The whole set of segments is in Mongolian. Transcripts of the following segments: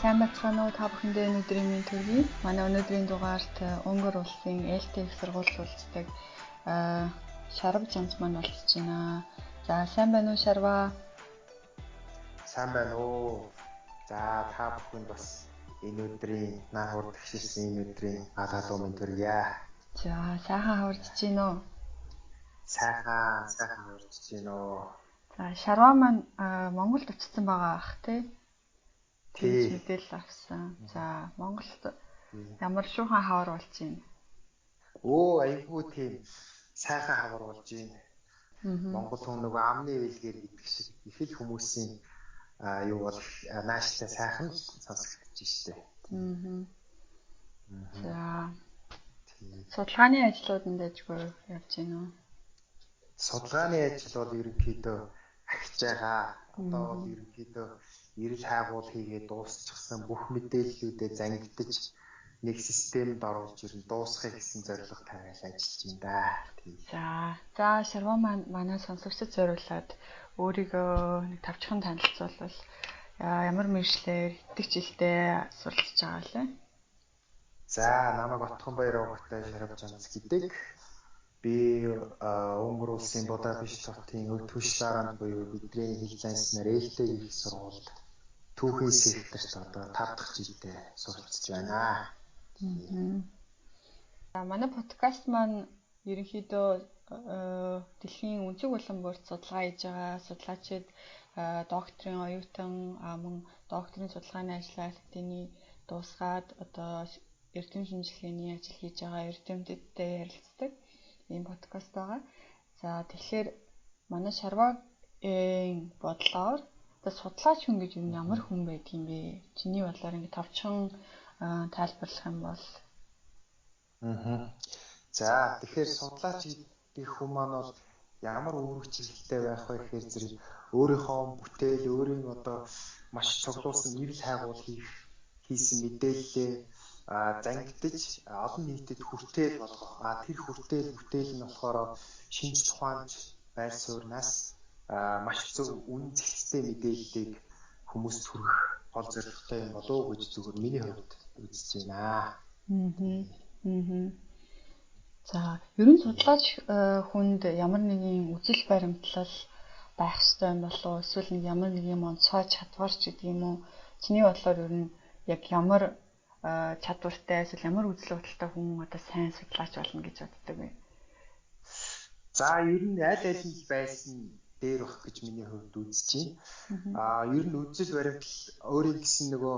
Сайн бацгаана уу та бүхэндээ өнөөдрийн минь төргий. Манай өнөөдрийн дугаарт Унгар улсын ээлтэй их сургуульд уулздаг Шарав Жанц маань болчихж байна. За сайн байна уу Шарва? Сайн байна уу. За та бүхэнд бас энэ өдрийн наа хурдгшилсэн энэ өдрийн галгалуу минь төргийа. За сайхан хаварч гинөө. Сайхан хаварч гинөө. За Шарва маань Монголд очсон байгаа ах тий. Тэгж мэдээлэл авсан. За Монголд ямар шуухан хавар болж байна? Айгүй тийм сайхан хавар болж байна. Монгол хүн нөгөө амны вэлгээр гэдэг шиг их л хүмүүсийн юу бол нааштай сайхан сонсогдож штэ. За судалгааны ажлууданд дэжгүй явж байна уу? Судалгааны ажил бол ерөнхийдөө ахиж байгаа. Одоо бол ерөнхийдөө эрэл хайгуул хийгээд дуусчихсан бүх мэдээллүүдэд зангидаж нэг системд оруулж ирэн дуусгахыг гэсэн зорилго тавиал ажиллаж байна да. За Шарва маань манай сонсогчдод зориулаад өөрийгөө нэг тавчхан танилцуулбал ямар мэргэжлэр хэдик жилдээ суралцж байгаа лээ? За намайг Отгонбаяр Овогтой Шарав Жанц гэдэг. Би Унгар улсын Будапешт хотын Өтвөшларанд буюу бидний хэл зайснаар ээлтэй их сургуульд түүхийн секторт одоо 5 дахь жилдээ суралцж байна. За манай подкаст маань ерөнхийдөө дэлхийн өнцөг булан бүрт судалгаа хийж байгаа судлаачид докторийн оюутан мөн докторийн судалгааны ажлаа академийн дуусгаад одоо эрдэм шинжилгээний ажил хийж байгаа эрдэмтдтэй ярилцдаг ийм подкаст байгаа. За тэгэхээр манай Шарвагийн бодлоор одоо судлаач хүн гэж юу ямар хүн байдгийг бэ? Чиний бодлоор ингэ тавчхан тайлбарлах юм бол За тэгэхээр судлаач гэх хүн маань бол ямар үүрэгчлэлтэй байх вэ гэхээр зэрэг өөрийнхөө бүтээл, өөрийн одоо маш цуглуулсан эрэл хайгуул хийсэн мэдээллээ зангидаж олон нийтэд хүртээл болгох. Тэр бүтээл нь болохоор шинж тухайд байр сууриас маш зөв үн цэгцтэй мэдээллийг хүмүүст хүргэх гол зорилготой юм болов уу гэж зүгээр миний хувьд үзэж байна. За, ер нь судлаач хүнд ямар нэгэн үзэл баримтлал байх ёстой юм болов уу? Эсвэл нэг ямар нэг юм онцгой чадварч гэдэг юм уу? Чиний бодлоор ер нь яг ямар чадвартай эсвэл ямар үзэл бодолтой хүн одоо сайн судлаач болно гэж боддог вэ? За, ер нь аль нь байсан дээр бах гэж миний хувьд үзэж байна. Ер нь үзэл баримтлал өөрийн гэсэн нөгөө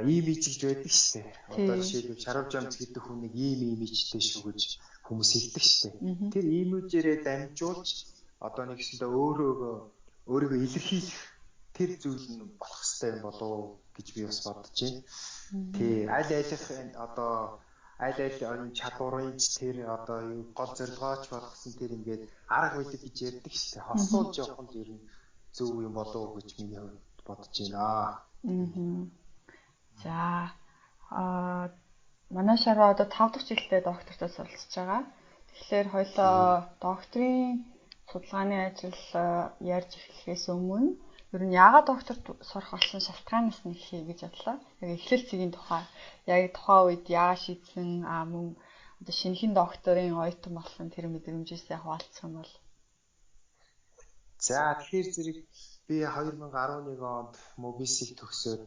имиж гэж байдаг шүү дээ. Одоо жишээлбэл Шарав Жанц гэдэг хүн нэг имижтэй шүү гэж хүмүүс хэлдэг шүү дээ. Тэр имижээрээ дамжуулж одоо нэгсэндээ өөрийгөө илэрхийлэх тэр зүйл нь болох хэрэгтэй юм болов уу гэж би бас бодож байна. Аль аль чадварын тэр одоо юу гол зорилгооч болгосон тэр ингээд арга байлиг гэж ярьдаг шүү дээ. Хослуулж явах нь ер нь зөв юм болов уу гэж миний хувьд бодож байна. За манай Шарва одоо 5 дахь жилдээ доктортой суралцж байгаа. Тэгэхээр хоёлоо докторийн судалгааны ажил ярьж эхлэхээс өмнө ер нь яагаад докторт сурах болсон шалтгаанаас нь эхлэе гэж бодлоо. Яг эхлэл цэгийн тухай яг тухайн үед яагаад шийдсэн мөн одоо шинэхэн докторийн оюутан болсон тэр мэдрэмжээсээ хуваалцах юм бол. За тэгэхээр зэрэг би 2011 онд МОБИС-ийг төгсөөд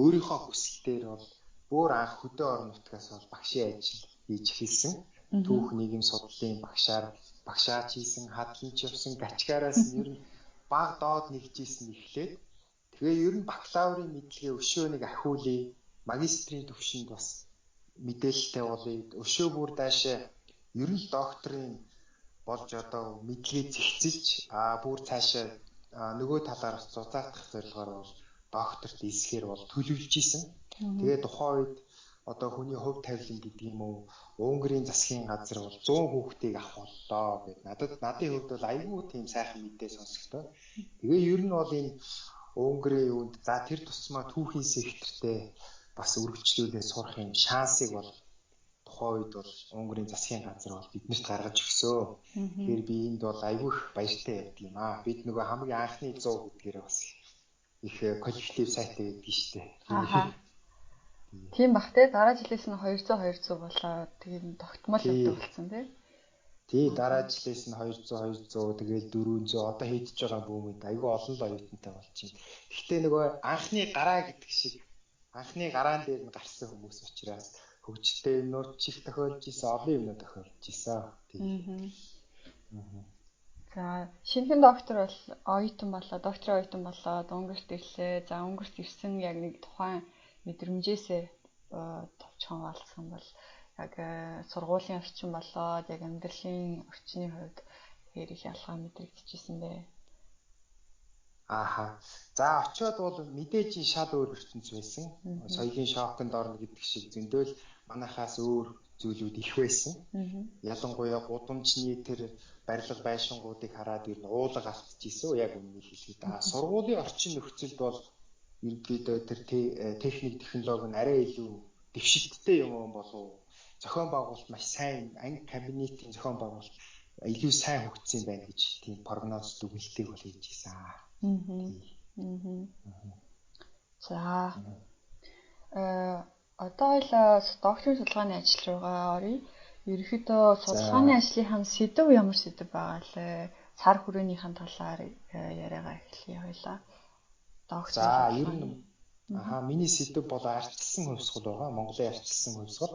өөрийнхөө хүсэлтээр бол бүр анх хөдөө орон нутгаас бол багшийн ажил хийж эхэлсэн. Түүх нийгэм судлалын багшаач хийсэн, хадгалж явсан, гачгаараас нь ер нь баг доод нэгжсэн эхлээд тэгээ ер нь бакалаврын мэдлэгээ өшөө нэг ахиулъя, магистрийн төвшөнд бас мэдээлэлтэй болъё. Өшөө бүр даашаа ер нь докторийн болж одоо мэдлэгээ зэгцэлж бүр цаашаа нөгөө талаар зузаатах зорилгоор бол докторт илсэхээр бол төлөвлөж исэн. Тэгээ тухайн үед одоо хүний хувь тавилан гэдэг юм уу, Унгарын засгийн газар бол 100 хүүхдийг авах боллоо гэдэг. Надын хувьд бол айгүй тийм сайхан мэдээ сонсогдоо. Тэгээ ер нь бол энэ Унгарын юунд за тэр тусмаа түүхийн сектортэй бас үргэлжлүүлээд сурах юм шансыг бол тухайн үед бол Унгарын засгийн газар бол биднэрт гаргаж өгсөө. Тэгэхээр би энд бол айгүй их баяртай явдаг юм аа. Бид нөгөө хамгийн анхны 100 гэдгээр бас их коллектив сайтай гэдэг нь шүү дээ. Тийм бах те дараа жилээс нь 200 болоо тэгээд тогтмол явдаг болсон тий. Тий дараа жилээс нь 200 тэгээд 400 одоо хийдэж байгаа бүүмэд айгүй олон л оюутантай болчихно. Гэхдээ нөгөө анхны гараа гэдэг шиг анхны гараан дээр нь гарсан хүмүүс учраас хөгжөлтэй юмнууд чих тохиолж исэн, олон юмнууд тохиолж исэн. За шинхэн доктор бол оюутан болоо, докторийн оюутан болоод Унгарт ирлээ. За Унгарт ирсэн яг нэг тухайн мэдрэмжээсээ товчхон хаалцсан бол яг сургуулийн орчин болоод яг амьдралын орчны хувьд хэр их ялгаа мэдрэгдэжсэн бэ? Ааха. За очиод бол мэдээж шал өөр ертөнц байсан. Соёлын шоконд орно гэдэг шиг зөндөл манайхаас өөр зүйлүүд их байсан. Ялангуяа гудамжны тэр барилга байшингуудыг хараад ер нь уулга автчихсан. Яг үннийг хэлэхэд сургуулийн орчин нөхцөлд бол ерөнхийдөө тэр техник технологи нь арай илүү дэвшилттэй юм болов. Зохион байгуулалт маш сайн, анги кабинетийн зохион байгуулалт илүү сайн хөгжсөн байна гэж тийм прогноз дүгнэлтийг бол хийж ийсэн. За одоо л докторийн судалгааны ажил руугаа оръё. Ерөнхийдөө судалгааны ажлынхаа сэдэв ямар сэдэв байгаа лээ? Цар хүрээнийхэн талаар яриагаа эхлэе хоёлаа. За ер нь миний сэдэв бол арчилсан хувьсгал байгаа. Монголын арчилсан хувьсгал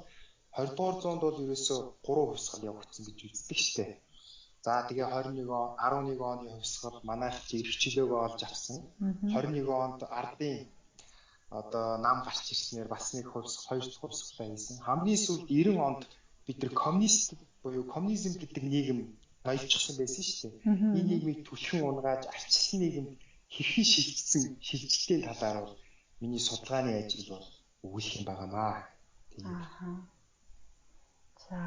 20 дугаар зуунд бол ерөөсөө 3 хувьсгал явагдсан гэж үздэг штэ. За тэгээ 11 оны хувьсгал манайх иргэжлөөгөө олж авсан. 21 онд ардын одоо нам гарч ирснээр бас нэг хувьсгал, 2 дахь хувьсгалаа хийсэн. Хамгийн сүүлд 90 онд бид нар коммунист буюу коммунизм гэдэг нийгэм ноёлчихсан байсан шүү дээ. Энэ нийгмийг түлхэн унгааж арчилсан нийгэмд хэрхэн шилжүүлсэн талаар бол миний судалгааны ажил бол өгүүлэх юм байнамаа. За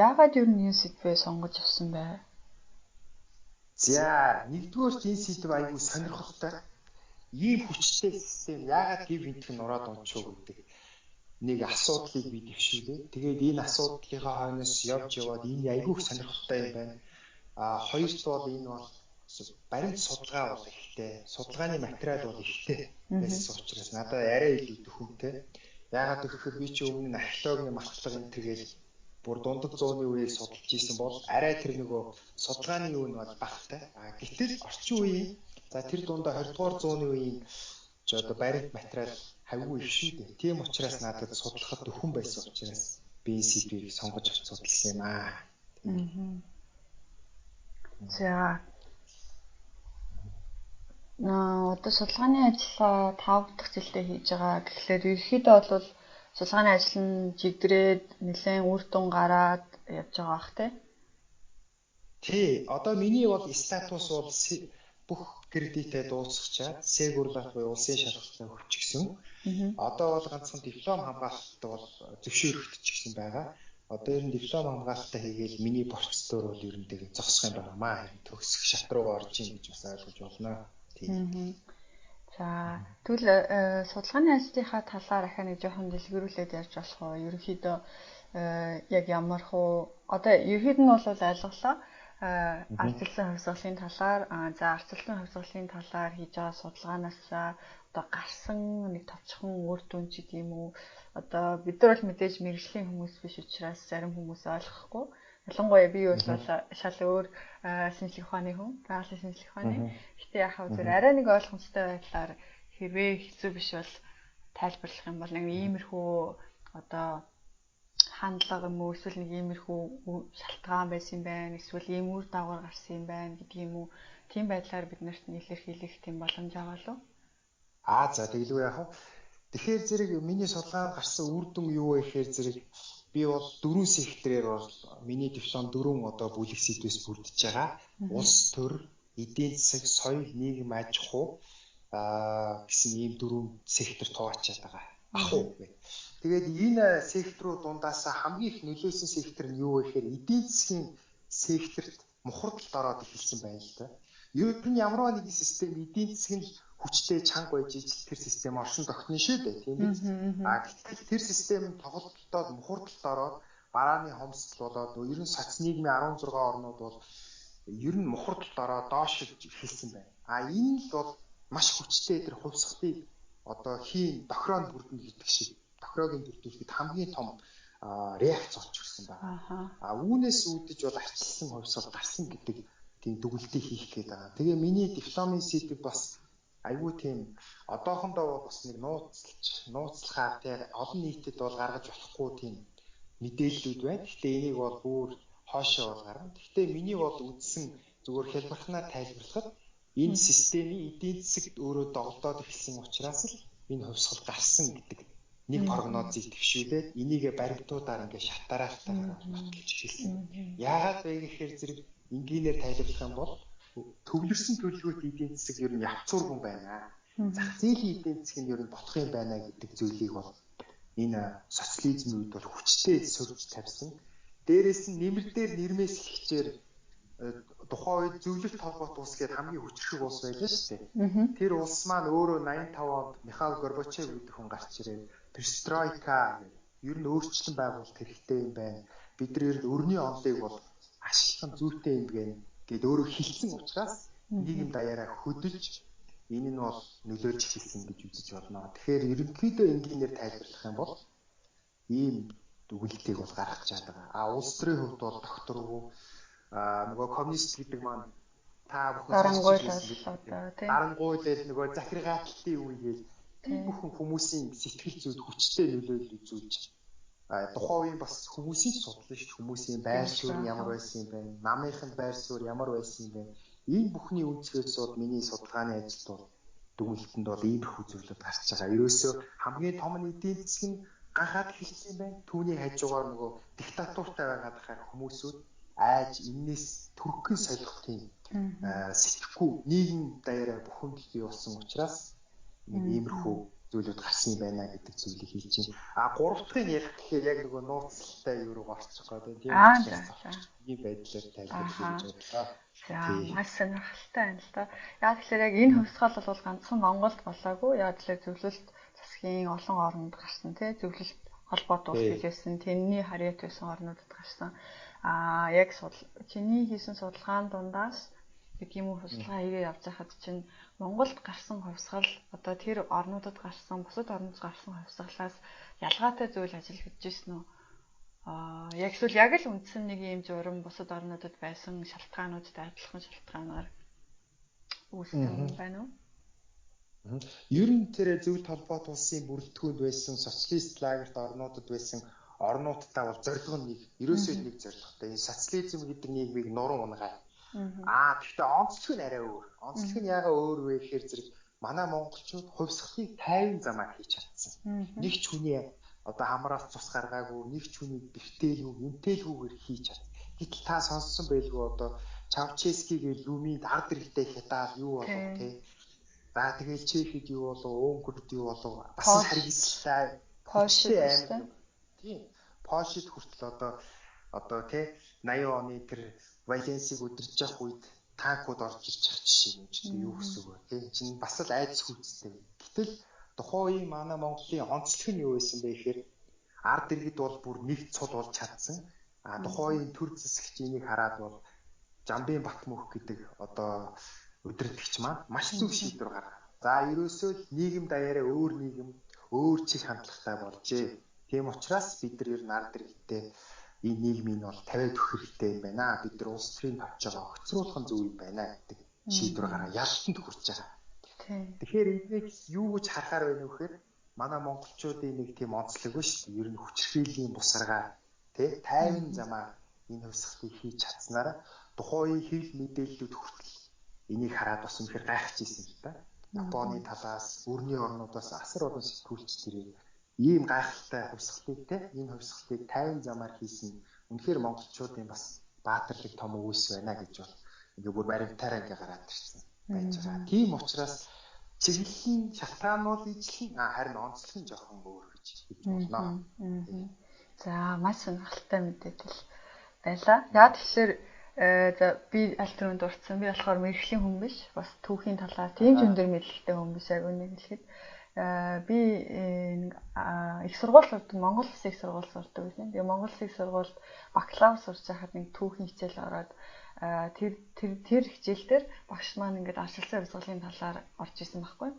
яагаад ер нь энэ сэдвээ сонгож авсан бэ? За нэгдүгээр энэ сэдв аягүй сонирхолтой. Ийм хүчтэй систем яагаад гів хинтхэн нураад онцоо гэдэг нэг асуудлыг би дэвшүүлээ. Тэгээд энэ асуудлынхаа хойноос явж яваад энэ аягүй сонирхолтой юм байна. Хоёрт бол энэ бол баримт судалгаа бол ихтэй. Судалгааны материал бол ихтэй байсан учраас надад арай илүү төхөмтэй. Яагаад гэвэл би чи өмнө нь археологийн марталга энэ төргээл бүр дундад зууны үеийг судалж исэн бол арай тэр нөгөө судалгааны юу нь бол багтай. Гэтэл орчин үеийн за тэр дундаа 20 дугаар зууны үеийн ч одоо баримт материал хавгүй их шүү дээ. Тийм учраас надад судлахад төхөн байсан учраас би энэ сэдвийг сонгож авч судалсан юм аа. За одоо судалгааны ажлаа 5 дахь жилдээ хийж байгаа. Тэгэхээр ерөнхийдөө бол судалгааны ажил нь жигдрээд нэлээд үр дүн гараад явж байгаа бах тий. Одоо миний бол статус бол бүх кредитээ дуусгачаад Сегурлах буюу улсын шалгалтаа өгчихсөн. Одоо бол ганцхан диплом хамгаалалт бол зөвшөөрөгдчихсэн байгаа. Одоо ер нь диплом хамгаалалтаа хийгээл миний процедур бол ер нь тэгээ зогсох юм байнамаа. Төгсөх шат руугаа орж ийн гэж бас ойлгож болно. За тэгвэл судалгааны ажлынхаа талаар ахаа нэг жоохон дэлгэрүүлээд ярьж болох уу? Ерөнхийдөө яг ямар хуу одоо ерөнхийд нь бол ойлголоо арчилсан хувьсгалын талаар за арчилсан хувьсгалын талаар хийж байгаа судалгаанаас одоо гарсан нэг товчхон үр дүн ч гэдэг юм уу? Одоо бид нар бол мэдээж мэргэжлийн хүмүүс биш учраас зарим хүмүүс ойлгохгүй. Ялангуяа би бол шал өөр шинжлэх ухааны хүн, байгалийн шинжлэх ухааны. Гэтэ яхаа зүгээр арай нэг ойлгомжтой байдлаар хэрвээ хэцүү биш бол тайлбарлах юм бол нэг иймэрхүү одоо хандлага юм уу эсвэл нэг иймэрхүү шалтгаан байсан юм байна. Эсвэл ийм үр дагавар гарсан юм байна гэдэг юм уу? Тийм байдлаар бид нарт илэрхийлэх тийм боломж аваа л уу? За тэглгүй яах вэ? Тэгэхээр зэрэг миний судалгаанд гарсан үр дүн юу вэ гэхээр зэрэг би бол 4 секторээр бол миний диплом 4 одоо бүлэг сэдвээс бүрдэж байгаа. Улс төр, эдийн засаг, соёл, нийгэм, аж ахуй гэсэн ийм 4 сектор туваачаад байгаа. Ахуй гэх. Тэгээд энэ секторууд дундаас хамгийн их нөлөөсөн сектор нь юу вэ гэхээр эдийн засгийн секторт мухардалд ороод эхэлсэн байна л да. Ер нь ямарваа нэгэн систем эдийн засгийн хүчтэй чанга байж ижил тэр систем оршин тогтно шүү дээ, тийм биз? Гэтэл тэр систем тоглолтод мухардалд ороод барааны хомсдол болоод ер нь соц нийгмийн 16 орнууд бол ер нь мухардалд ороод доош эхэлсэн байна. Энэ л бол маш хүчтэй тэр хувьсгалыг одоо хийн тохироонд бүрдэн гэдэг шиг тохироогийн бүрдүүлэхэд хамгийн том реакц орж ирсэн байна. Үүнээс үүдэж бол арчилсан хувьсгал гарсан гэдэг тийм дүгнэлтийг хийх гээд байгаа. Тэгээ миний дипломын сэдв бас айгүй тийм одоохондоо бас нэг нууцлахаар тийм олон нийтэд бол гаргаж болохгүй тийм мэдээллүүд байна. Гэхдээ энийг бол бүр хоошоо бол гарна. Гэхдээ миний бол үздсэн зүгээр хэлбэрхнаа тайлбарлахад энэ системийн эдийн засагт өөрөө доголдоод эхэлсэн учраас л энэ хувьсгал гарсан гэдэг нэг прогнозыг төвшүүлээд энийгээ баримтуудаар ингээ шатараалтайгаар баталж хэлсэн. Яагаад вэ гэхээр зэрэг энгийнээр тайлбарлах юм бол төвлөрсөн төлөвлөгөөт эдийн засаг ер нь явцуургүй байна. Зах зээлийн эдийн засаг нь ер нь болох юм байна гэдэг зүйлийг бол энэ социализмын үед бол хүчтэй сөрж тавьсан. Дээрээс нь нэмэр дээр нэрмээс хэлэхчээр тухайн үед зөвлөлт холбоот улс гээд хамгийн хүчрэх улс байлаа шүү дээ. Тэр улс маань өөрөө 85 онд Михаил Горбачев гэдэг хүн гарч ирээд перестройка ер нь өөрчлөлт байгуулалт хэрэгтэй юм байна. Бид нэр өрний онлыг бол ашиглах нь зүйтэй юм гээд өөрөө хэлсэн учраас нийгэм даяараа хөдөлж энэ нь бол нөлөөлж эхэлсэн гэж үзэж байна. Тэгэхээр ерөнхийдөө энгийнээр тайлбарлах юм бол ийм дүгнэлтийг бол гаргах гэж байгаа. Улс төрийн хувьд бол докторгүй нөгөө коммунист гэдэг маань та дарангуйлал нөгөө захир гаталтын үегээл тийм бүхэн хүмүүсийн сэтгэл зүйд хүчтэй нөлөөлөл үзүүлж тухайн үеийн бас хүмүүсийн судлаа шүү. Хүмүүсийн байр суурь ямар байсан юм бэ? Намынхын байр суурь ямар байсан юм бэ? Энэ бүхний үнцгээс бол миний судалгааны ажилд бол дүгнэлтэнд бол иймэрхүү зүйлүүд гарч байгаа. Ерөөсөө хамгийн том нь эдийн засаг нь ганхаад эхэлсэн юм байна. Түүний хажуугаар нөгөө диктатуртай байгаад хахаар хүмүүсүүд айж энээс төрхөн солих тийм сэтгэхгүй нийгэм даяараа бүхэмдэл бий болсон учраас иймэрхүү зүйлүүд гарсан юм байна гэдэг зүйлийг хэлж байна. Гурав дахьыг ярих гэхээр яг нөгөө нууцтай юу руу орчих гээд тийм ийм байдлаар тайлбарлах гэж бодлоо. За маш сонирхолтой байна л да. Яг тэгэхээр яг энэ хувьсгал бол ганцхан Монголд болоогүй. Яг л зөвлөлт засгийн олон орнд гарсан тий зөвлөлт холбоот улс гэж байсан. Тэрний харьяат байсан орнуудад гарсан. Яг чиний хийсэн судалгааны дундаас тийм үү судалгаа хийгээ явж байхад чинь Монголд гарсан хувьсгал одоо тэр орнуудад гарсан бусад орнууд гарсан хувьсгалаас ялгаатай зүйл ажиллагдаж ирсэн үү? Яг эсвэл яг л үндсэн нэг юм журам бусад орнуудад байсан шалтгаануудтай адилхан шалтгаанаар үүссэн байна уу? Ер нь тэр зөвлөлт холбоот улсын бүрэлдэхүүнд байсан социалист лагерт орнуудад байсан орнуудтай бол зорилго нь нэг ерөөсөө нэг зорилготой. Энэ социализм гэдэг нийгмийг нуруу унгаая. Гэхдээ онцлог нь арай өөр. Онцлог нь яагаад өөр вэ гэхээр зэрэг манай монголчууд хувьсгалыг тайван замаар хийж чадсан. Нэг ч хүний одоо хамраас цус гаргаагүй, нэг ч хүний бэртээлгүй, эмтээлгүйгээр хийж чадсан. Гэтэл та сонссон байлгүй одоо Чаушескигийн Румын ард иргэдэд хятад юу болов те. За тэгэл Чехэд юу болов, Унгарт юу болов, бас харгислаа. Польшид амир. Тийм. Польшид хүртэл одоо те 80 оны тэр Валенсиг удирж явах үед танкууд орж ирж байгаа жишээ юм ч юу гэсэн үг вэ? Тийм чинь бас л айц хүчтэй. Гэтэл тухайн үеийн манай Монголын онцлог нь юу байсан бэ гэхээр ард иргэд бол бүр нэг цул болж чадсан. Тухайн үеийн төр засагч энийг хараад бол Жамбын Батмөх гэдэг одоо удирдагч маань маш зөв шийдвэр гаргав. За ерөөсөө нийгэм даяараа өөр нийгэм, өөр чиг хандлагатай болжээ. Тийм учраас бид нар ер нь ард иргэдтэй энэ нийгмийг бол тавиад өгөх хэрэгтэй юм байна. Бид нар улс төрийн тавьж байгаа огцруулах нь зөв юм байна гэдэг шийдвэр гараа ялтанд хүрч байгаа. Тэгэхээр энийг юу гэж харахаар байна вэ гэхээр манай монголчуудын нэг тийм онцлог ба шүү дээ. Ер нь хүчрхийллийн бусаргаа тий тайван замаар энэ хувьсгалыг хийж чадсанараа тухайн үеийн хэвлэл мэдээллүүд хүртэл энийг хараад бас үнэхээр гайхажсэн юм да. Японы талаас, өрний орнуудаас асар олон сэтгүүлч тэрийг ийм гайхалтай хувьсгалыг те энэ хувьсгалыг тайван замаар хийсэн үнэхээр монголчуудын бас баатарлаг том үгс байна гэж бол ингээ бүр баримтаараа ингээ гараад ирсэн байж байгаа. Тийм учраас чиглэлийн шалтгаанууд ижлэн харин онцлог нь жоохон өөр гэж болно. За маш сонирхолтой мэдээлэл байлаа. Яг тэгэхээр за би аль түрүүнд дурдсан. Би болохоор мэрэгжлийн хүн биш. Бас түүхийн талаар тийм ч өндөр мэдлэгтэй хүн биш яг үнэ хэлэхэд. Би их сургууль сурдаг, Монгол Улсын их сургууль сурдаг байсан. Тэгээ Монгол Улсын их сургуульд бакалавр сурч байхад нэг түүхийн хичээл ороод тэр хичээл дээр багш маань ингээд арчилсан хувьсгалын талаар орж исэн байхгүй.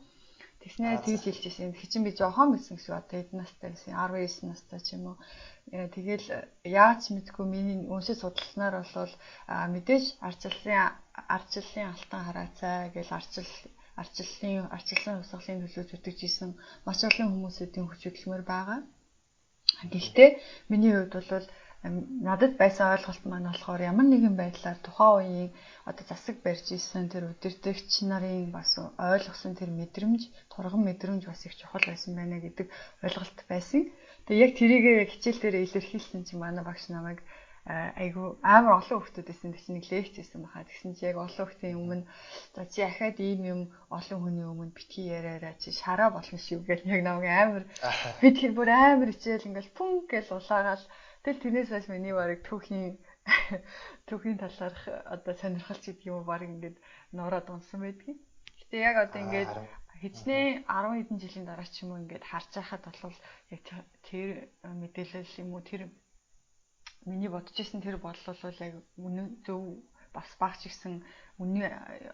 Тэгснээр тэгж хэлж ирсэн. Хичин би жоохон байсан гэсэн. Одоо эдэн настай байсан. 19 настай ч юм уу. Тэгэл яаж мэдгүй миний үнсээ судалснаар бол мэдээж ардчлалын алтан хараацай гэж ардчлалын хувьсгалын төлөө зүтгэж исэн маш олон хүмүүсийн хүч хөдөлмөр байгаа. Гэхдээ миний хувьд бол надад байсан ойлголт маань болохоор ямар нэгэн байдлаар тухайн үеийн одоо засаг барьж исэн тэр удирдагч нарын бас ойлгосон тэр мэдрэмж, турган мэдрэмж бас их чухал байсан байна гэдэг ойлголт байсан. Тэгээ яг тэрийг хичээл дээр илэрхийлсэн чинь манай багш намайг айгу амар олон хүүхдүүд байсан гэж нэг лекц хийсэн баха. Тэгсэн чи яг олон хүүхдийн өмнө за чи ахаад ийм юм олон хүний өмнө битгий яриараа чи шараа болно шүү гэж яг намайг амар би тэр бүр амар хичээл ингээл пүн гэж улаагаал тэл тэрнээс хойш миний барыг түүхийн талаарх одоо сонирхолч гэдэг юм уу баг ингээд нураад унсан байдгийг. Гэтэ яг одоо ингээд хичнээн 10 хэдэн жилийн дараа ч юм уу ингээд харж байхад бол яг тэр мэдээлэл юм уу тэр миний бодож исэн тэр бодлол бол яг үнэн зөв бас багч гисэн үнний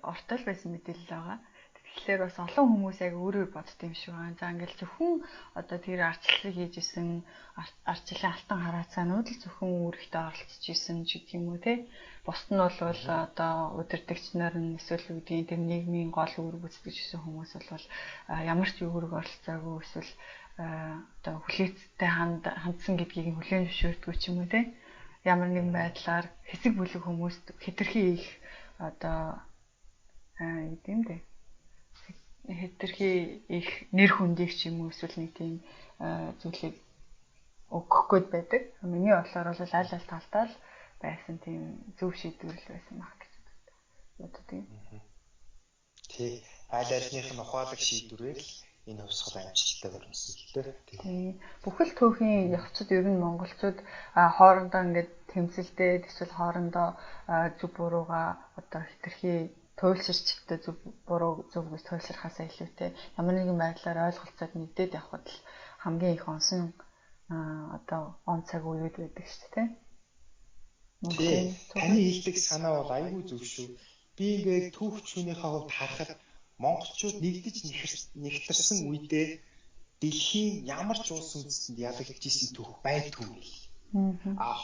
ортол байсан мэдээлэл байгаа. Тэгэхээр бас олон хүмүүс яг өөрөөр бодд юм шиг байна. За ингээл зөвхөн одоо тэр ардчлалыг хийж исэн ардчлалын алтан хараацаанууд л зөвхөн үүрэгтээ оролцож исэн ч гэх юм уу те. Бусд нь бол одоо удирдагч нар нь эсвэл үүдийн тэр нийгмийн гол үүрэг гүйцэтгэж исэн хүмүүс бол ямар ч үүрэг оролцоогүй эсвэл одоо хүлээцтэй хандсан гэдгийг хүлээн зөвшөөрдөг ч юм уу те. Ямар нэгэн байдлаар хэсэг бүлэг хүмүүст хэтэрхий их одоо юм дээ. Хэтэрхий их нэр хүндийг ч юм уу эсвэл нэг тийм зүйлийг өгөх гээд байдаг. Миний бодлоор бол аль аль талдаа л байсан тийм зөв шийдвэрлэл байсан баг гэж боддог. Тий. Аль альных нь ухаалаг шийдвэрээр л энэ хувьсгал амжилттай өрнөсөн л дээ. Тий. Бүхэл түүхийн явцад ер нь монголчууд хоорондоо ингээд тэмцэлдээд эсвэл хоорондоо зөв бурууга одоо хэтэрхий туйлширч одоо зөв буруу зөв гэж туйлширхаасаа илүүтэй ямар нэгэн байдлаар ойлголцоод нэгдээд явхад л хамгийн их онсон одоо он цаг үеуд байдаг шүү дээ. Тий. Таны хэлдэг санаа бол айгүй зөв шүү. Би ингээд түүх түүнийхээ хувьд харахад монголчууд нэгдэж нэгтэрсэн үедээ дэлхийн ямар ч улс үндэстэнд ялагдж исэн түүх байдгүй.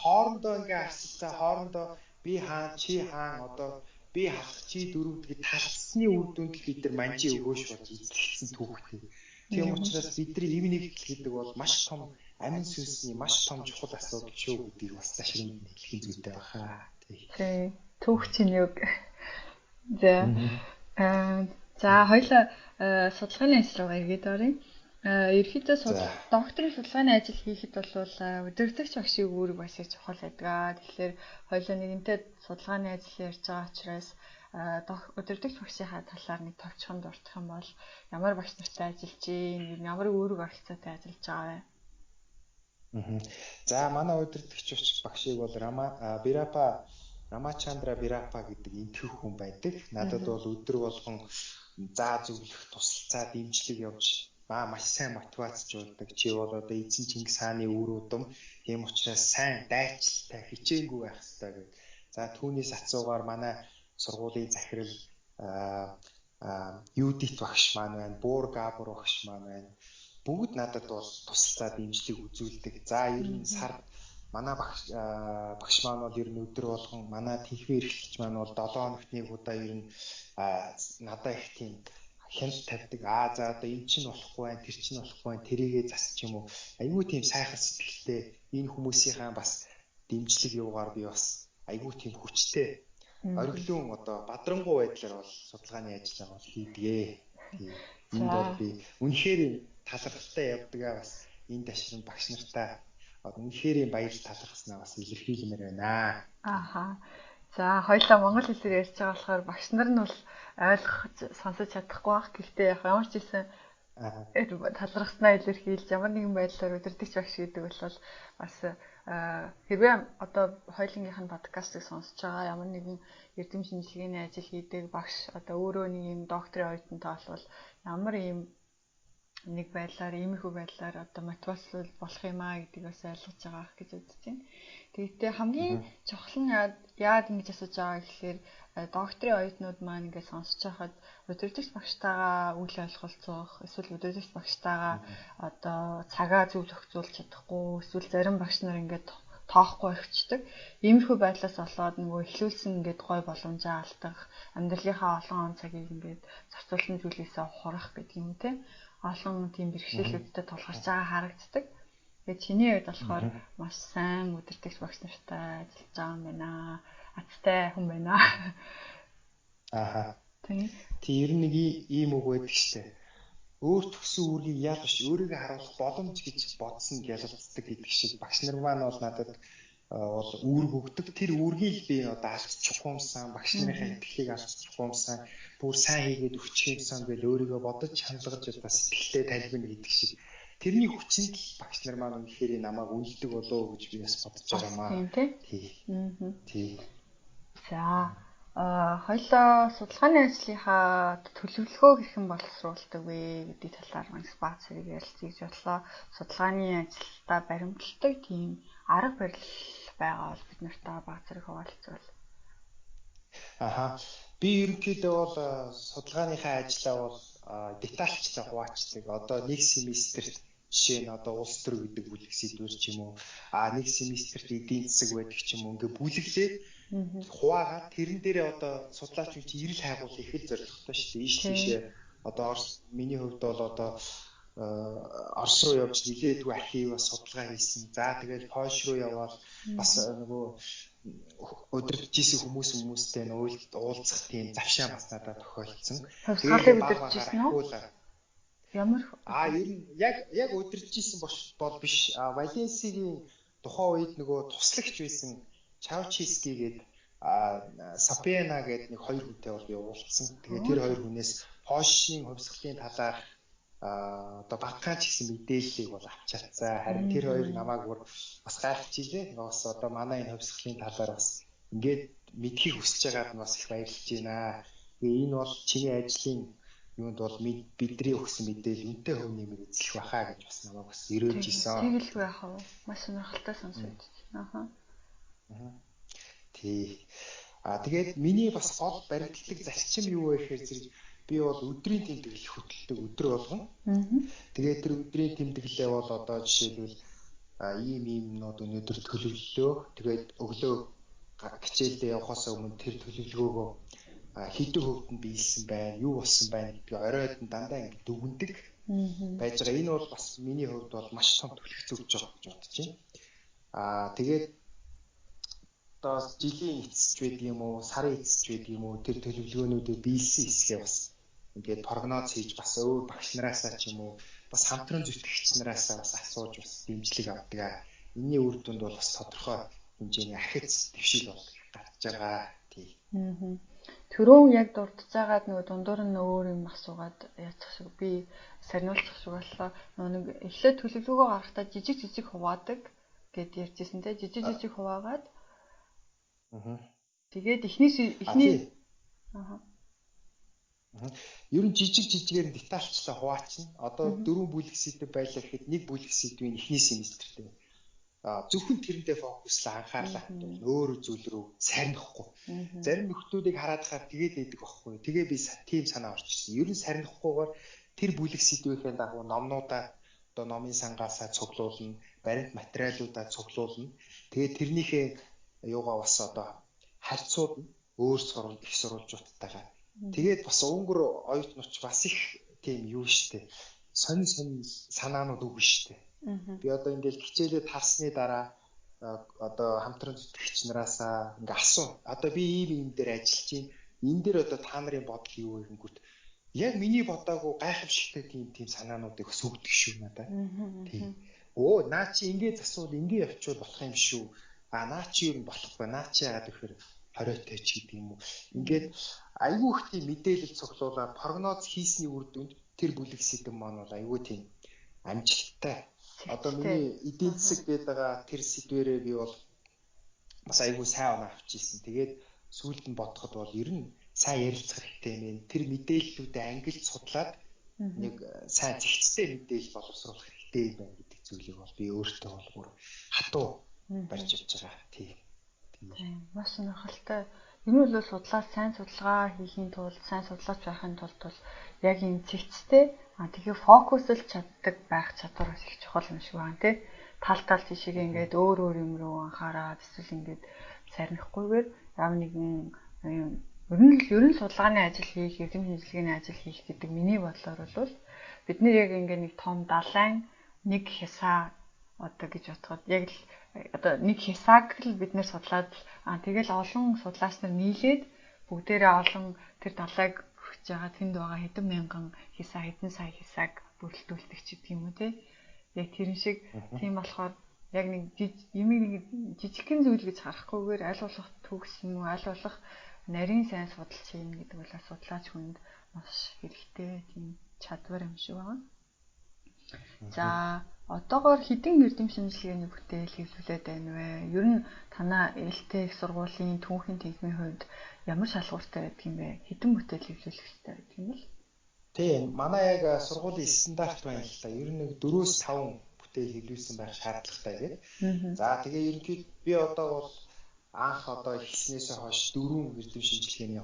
Хоорондоо ингээ арсалцаа хоорондоо би хаан чи хаан одоо би халах чи дөрөв гэд талцсны үр дүнд бид нар манжи өгөөш болж эзлэгдсэн түүхтэй. Тийм учраас бидний эв нэгдэл гэдэг бол маш том амин сүнсний маш том чухал асуудал шүү гэдгийг бас ташрамд хэлхийн зүйтэй баха. Тий. Түүх чинь юу? За хоёлаа судалгааны ажил руу эргээд оръё. Ерөнхийдөө докторийн судалгааны ажил хийхэд бол удирдагч багшийн үүрэг бас их чухал байдаг. Тэгэхээр хоёлаа нэгэнтээ судалгааны ажил ярьж байгаа учраас удирдагч багшийнхаа талаар нэг товчхон дурдах юм бол ямар багш нартай ажиллаж гин, ямар үүрэг оролцоотой ажиллаж байгаа вэ? За манай удирдагч багшийг бол Рамачандра Бирапа гэдэг энтгэх хүн байдаг. Надад бол өдөр болгон заа зөвлөх, тусалцаа, дэмжлэг явж маш сайн мотивацжуулдаг. Чи бол одоо эзэн Чингис хааны үр удам. Тийм учраас сайн дайчилтай хичээнгүй байх хэрэгтэй гэдэг. За түүнээс ацуугаар манай сургуулийн захирал Юдит багш маань байна, Буур Габур багш маань байна. Бүгд надад бол тусалцаа дэмжлэг үзүүлдэг. За ер нь сар манай багш маань бол ер нь өдөр болгон манай тэнхимээ эрхлэгч маань бол 7 хоногт нэг удаа ер нь надад их тийм хяналт тавьдаг. За одоо эн чинь болохгүй байх, тэр чинь болохгүй байх, тэрийгээ засч юм уу. Айгүй тийм сайхан сэтгэлтэй энэ хүмүүсийнхаа бас дэмжлэг юугаар би бас айгүй тийм хүчтэй. Оргилон одоо бадрангуй байдлаар бол судалгааны ажиллагаа бол хийдгээ. Энд бол би үнэхээр талархалтай явдгаа бас энэ ташрын багш нартаа үнэхээр баяр талархснаа бас илэрхийлмээр байна. За хоёлаа монгол хэлээр ярьж байгаа болохоор багш нар нь бол ойлгох сонсож чадахгүй байх. Гэхдээ яг ямар ч хэлсэн талархснаа илэрхийлж ямар нэгэн байдлаар удирдахч багш гэдэг бол бас хэрвээ одоо хоёулынгийнх нь подкастыг сонсож байгаа ямар нэгэн эрдэм шинжилгээний ажил хийдэг багш одоо өөрөө нэг юм докторийн оюутантай болвол ямар юм нэг байдлаар иймэрхүү байдлаар одоо мотивац болох юм аа гэдгийг бас ойлгож байгаа гэж үзэж байна. Тэгтээ хамгийн чухал нь яад ингэж асууж байгаа гэхээр докторийн оюутнууд маань ингээд сонсож байхад удирдлагч багштайгаа үйл ойлголцох, эсвэл удирдлагч багштайгаа одоо цагаа зөв зохицуулж чадахгүй, эсвэл зарим багш нар ингээд тоохгүй орхичдаг. Иймэрхүү байдлаас болоод нөгөө эхлүүлсэн ингээд гой боломжоо алдах, амьдралынхаа олон он цагийг ингээд зарцуулсан зүйлээсээ хурах гэдэг юм те. Олон тийм бэрхшээлүүдтэй тулгарч байгаа харагддаг. Тэгээд чиний хувьд болохоор маш сайн удирдахч багш нартай ажиллаж байгаа юм байна. Аттай хүн байна. Ааха. Тийм. Тэг ер нь нэг ийм үг байдаг штэ. Өөр төгсөн үүргийг яалж өөрийгөө харуулах боломж гэж бодсон ялцдаг гэдэг шиг багш нар маань бол надад бол үүрэг өгдөг. Тэр үүргийг би одоо алдчихгүй юмсан, багш нарын итгэлийг алдчихгүй юмсан, бүр сайн хийгээд өччих юмсан гэж өөрийгөө бодож хандлагаж одоо сэтгэлдээ тайлбарна гэдэг шиг. Тэрний хүчинд багш нар маань үнэхээр намайг үнэлдэг болоо гэж би бас бодож байгаамаа. Тийм. За хоёлоо судалгааны ажлынхаа төлөвлөгөөг хэрхэн боловсруулдаг вэ гэдэг талаар маш бага зэрэг ярилцъя гэж бодлоо. Судалгааны ажилдаа баримталдаг тийм арга барил байгаа бол бид нартай бага зэрэг хуваалцвал. Би ерөнхийдөө бол судалгааныхаа ажлаа бол детальчтай хуваачдаг. Одоо нэг семестрт жишээ нь одоо улс төр гэдэг бүлэг сэдвэр ч юм уу, нэг семестрт эдийн засаг байдаг ч юм уу, ингээ бүлэглээд хуваагаад тэрэн дээрээ одоо судлаач үуч ирэл хайгуул их л зорилготой шүү дээ. Ийш тийшээ одоо миний хувьд бол одоо Орос руу явж нилээдгүй архиваас судалгаа хийсэн. За тэгээд Польш руу яваад бас нөгөө удирдах жисэн хүмүүстэй уулзах тийм завшаа бас надад тохиолдсон. Тэгээд удирдах жисэн үү? Ямар? Ер нь яг удирдах жисэн бол биш. Валенсигийн тухайн үед нөгөө туслагч байсан Чаучиски гээд Сапена гээд нэг хоёр хүнтэй бол би уулзсан. Тэгээд тэр хоёр хүнээс Польшийн хувьсгалын талаар одоо багахан ч гэсэн мэдээллийг бол авч чадсан. Харин тэр хоёр намайг бас гайхчихжээ. Бас одоо манай энэ хувьсгалын талаар бас ингээд мэдхийг хүсэж байгаад нь бас их баярлж байна. Тэгээ энэ бол чиний ажлын юунд бол бидний өгсөн мэдээлэл үнэтэй хөв нэмэр эзлэх бахаа гэж бас намайг бас өрөөж исэн. Тэгэлгүй байх уу? Маш сонирхолтой сонсогдож байна. Тий. Тэгээд миний бас гол баримтлагдаг зарчим юу вэ гэхээр зэрэг би бол өдрийн тэмдэглэл хөтэлдэг өдөр болгон. Тэгээд тэр өдрийн тэмдэглэлээ бол одоо жишээлбэл ийм юмнууд өнөөдөр төлөвлөлөө. Тэгээд өглөө хичээлдээ явахаас өмнө тэр төлөвлөгөөгөө хэдэн хувьд нь биелсэн байна, юу болсон байна гэдгийг оройд нь дандаа ингэ дүгндэг байж байгаа. Энэ бол бас миний хувьд бол маш том түлхэх зөвж байгаа гэж бодож байна. Тэгээд одоо жилийн эцэсч байдаг юм уу, сарын эцэсч байдаг юм уу, тэр төлөвлөгөөнүүдээ биелсэн хэсгээ бас ингээд прогноз хийж бас өөр багш нараасаа ч юм уу, бас хамтран зүтгэгч нараасаа бас асууж бас дэмжлэг авдаг. Энийний үр дүнд бол бас тодорхой хэмжээний ахиц дэвшил бол гарч байгаа. Тий. Түрүү яг дурдцаагаад нөгөө дундуур нь өөр юм асуугаад яцах шиг би сарниулчих шиг боллоо. Нэг эхлээд төлөвлөгөө гаргахтаа жижиг хуваадаг гэд ярьжсэн те. Жижиг хуваагаад тэгээд эхний Ер нь жижигээр детальчлаа хуваачна. Одоо 4 бүлэг сэдв байлаа гэхэд нэг бүлэг сэдвийн эхний семестртэй. Зөвхөн тэрэндээ фокуслаа анхаарлаа хандуул. Өөр зүйл рүү сарнихгүй. Зарим нөхдүүдийг хараад хаад тэгээд байдаг байхгүй. Тэгээ би тийм санаа орчихсон. Ер нь сарнихгүйгээр тэр бүлэг сэдвийнхээ дагуу номнуудаа одоо номын сангаасаа цуглуулна, баримт материалуудаа цуглуулна. Тэгээд тэрнийхээ юугаа бас одоо харьцууд нь өөр их сурвалжуудтайгаа. Тэгээд бас өнгөр оюутнууд бас их тийм юу штэ. Сонин санаанууд өгнө штэ. Би одоо ингээл хичээлээ тарсны дараа одоо хамтран зүтгэгч нараасаа ингээ асуу. Одоо би ийм дээр ажиллаж байна. Энэ дээр одоо та нарын бодол юу вэ гэнгүүт яг миний бодоогүй гайхамшигтай тийм санаануудыг өс өгдөг шүү надад. Тийм. Наа чи ингээд засвал ингээд явуучвал болох юм шүү. Наа чи юу болохгүй. Наа чи яагаад гэхээр хориотой ч гэдэг юм уу. Ингээд айгүй их тийм мэдээлэл цуглуулаад прогноз хийсний үр дүнд тэр бүлэг сэдэв маань бол айгүй тийм амжилттай. Одоо миний эдийн засаг гэдэг тэр сэдвэрээ би бол бас айгүй сайн оноо авч ийсэн. Тэгээд сүүлд нь бодоход бол ер нь сайн ярилцах хэрэгтэй юм. Тэр мэдээллүүдээ ангилж судлаад нэг сайн зэгцтэй мэдээлэл боловсруулах хэрэгтэй юм байна гэдэг зүйлийг бол би өөртөө бол бүр хатуу барьж явж байгаа. Тийм. Маш сонирхолтой. Энэ бол судлаа сайн судалгаа хийхин тулд, сайн судлаач байхын тулд бол яг энэ цэгцтэй тэгээ фокуслж чаддаг байх чадвар бас их чухал юм шиг байна тий. Тал жишээ ингээд өөр юм руу анхаараад эсвэл ингээд сарнихгүйгээр ямар нэгэн ер нь судалгааны ажил хийх, эрдэм шинжилгээний ажил хийх гэдэг миний бодлоор бол бид нэр яг ингээд нэг том далайн нэг хясаа одоо гэж бодоход яг л одоо нэг хясааг л бид нэр судлаад тэгэл олон судлаач нар нийлээд бүгдээрээ олон тэр далайг хүрч байгаа тэнд байгаа хэдэн мянган хясаа хэдэн сая хясааг бүрэлдүүлдэг ч гэдэг юм уу те. Яг тэрэн шиг тийм болохоор яг нэг жижигхэн зүйл гэж харахгүйгээр аль болох төгс юм уу аль болох нарийн сайн судалж хийнэ гэдэг бол судлаач хүнд маш хэрэгтэй тийм чадвар юм шиг байна. За одоогоор хэдэн эрдэм шинжилгээний бүтээл хэвлүүлээд байна вэ? Ер нь танаа ээлтэй их сургуулийн түүхийн техникийн хувьд ямар шалгууртай байдаг юм бэ? Хэдэн бүтээл хэвлүүлэх хэрэгтэй байдаг юм бол? Тийм, манай яг сургуулийн стандарт байна л та. Ер нь нэг 4-5 бүтээл хэвлүүлсэн байх шаардлагатай гэдэг. За тэгээ ерөнхийд би одоо бол анх одоо эхлснээсээ хойш 4 эрдэм шинжилгээний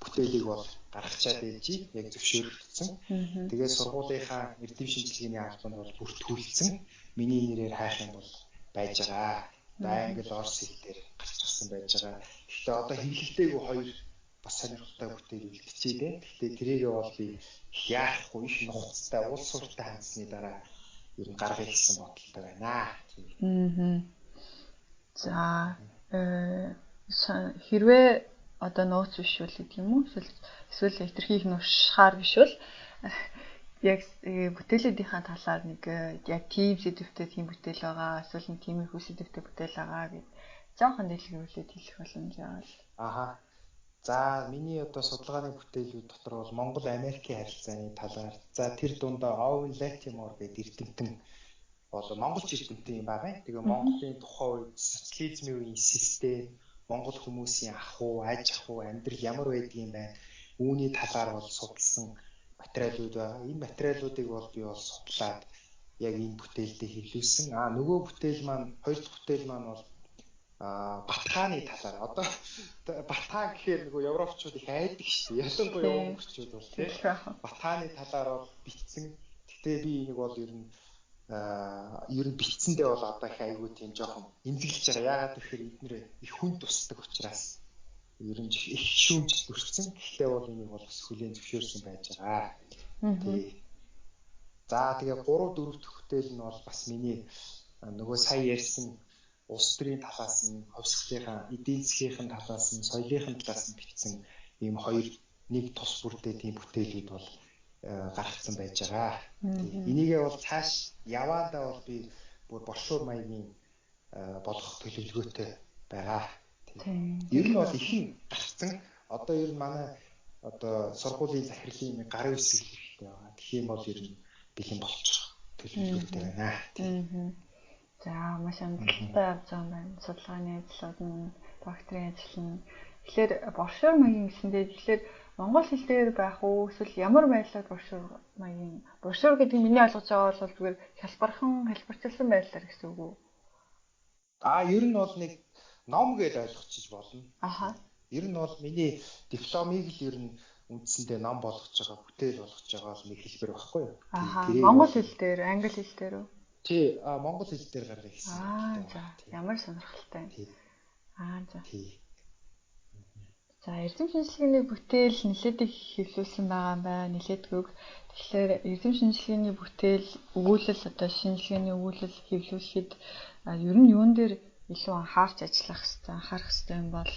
бүтээлийг бол гаргачаад ээлжий яг зөвшөөрлөгдсөн. Тэгээ сургуулийнхаа эрдэм шинжилгээний албанд бол бүртгүүлсэн. Миний нэрээр хайх юм бол байж байгаа. Англи, орос хэлээр гарч ирсэн байж байгаа. Гэхдээ одоо хэвлэлтэйг 2 бас сонирхолтой бүтээл үлдчихээ дээ. Гэхдээ тэрийгээ бол би яахгүй их нухацтай уул суурьтай хандсны дараа ер нь гаргая гэсэн бодолтой байна. За хэрвээ одоо нууц биш үл гэдэг юм уу? Эсвэл хэтэрхий их нушхаар биш бол яг бүтээлүүдийнхаа талаар нэг яг тийм сэдвтэй тийм бүтээл байгаа. Эсвэл нэг тиймэрхүү сэдвтэй бүтээл байгаа гэж жоохон дэлгэрүүлээд хэлэх боломж байгаа. За миний одоо судалгааны бүтээлүүд дотор бол Монгол Америкийн харилцааны талаар за тэр дундаа Owen Lattimore гэдэг эрдэмтэн бол монголч эрдэмтэн юм байна. Тэгээ Монголын тухайн үед социализмын үеийн систем, монгол хүмүүсийн ахуй, аж ахуй, амьдрал ямар байдгийг байна. Үүний талаар бол судалсан материалууд байгаа. Энэ материалуудыг бол би бол судлаад яг энэ бүтээлдээ хэвлүүлсэн. Нөгөө бүтээл маань хоёр дахь бүтээл маань бол Батхааны талаар. Одоо Батхан гэхээр нөгөө европчууд их айдаг шүү дээ. Ялангуяа монголчууд бол тийм Батхааны талаар бол бичсэн. Гэтэ би энийг бол ер нь бичсэндээ бол одоо их айгүй тийм жоохон эмзэглэж байгаа. Яагаад гэхээр эднэр их хүн тусдаг учраас ер нь их шүүмж төрсэн. Гэхдээ бол энийг бол бас хүлээн зөвшөөрсөн байж байгаа. За тэгээ 3-4 дахь бүтээл нь бол бас миний нөгөө сая ярьсан улс төрийн талаас нь, хувьсгалынхаа, эдийн засгийн талаас нь, соёлын талаас нь бичсэн ийм нэг тус бүрдээ тийм бүтээлүүд бол гаргацсан байж байгаа. Энийгээ бол цааш яваандаа бол би бүр бошуур маягийн болгох төлөвлөгөөтэй байгаа. Ер нь бол ихэн гарцсан. Одоо ер нь манай одоо сургуулийн захирлын гарын үсэг хэрэгтэй байгаа. Тэгэх юм бол ер нь бэлэн болчих төлөвлөгөөтэй байна. За маш амжилттай явж байгаа юм байна. Судалгааны ажлууд нь, докторийн ажил нь. Тэгэхээр бошуур маягийн гэсэндээ тэгэхээр монгол хэл дээр байх уу эсвэл ямар байдлаар брошюр гэдэг нь миний ойлгож байгаа бол зүгээр хялбархан хэлбэрчилсэн байдлаар гэсэн үг үү? Ер нь бол нэг ном гэж ойлгочих болно. Ер нь бол миний дипломыг л ер нь үндсэндээ ном болгож байгаа, бүтээл болгож байгаа нэг хэлбэр багхгүй юу? Монгол хэл дээр, англи хэл дээр үү? Тий, монгол хэл дээр гаргая гэсэн. За, ямар сонирхолтой. За, эрдэм шинжилгээний бүтээл нэлээд их хэвлүүлсэн байгаа юм байна. Нэлээдгүйг. Тэгэхээр эрдэм шинжилгээний бүтээл өгүүлэл одоо шинжилгээний өгүүлэл хэвлүүлэхэд ер нь юун дээр илүү анхаарч ажиллах хэрэгтэй, анхаарах хэрэгтэй юм бол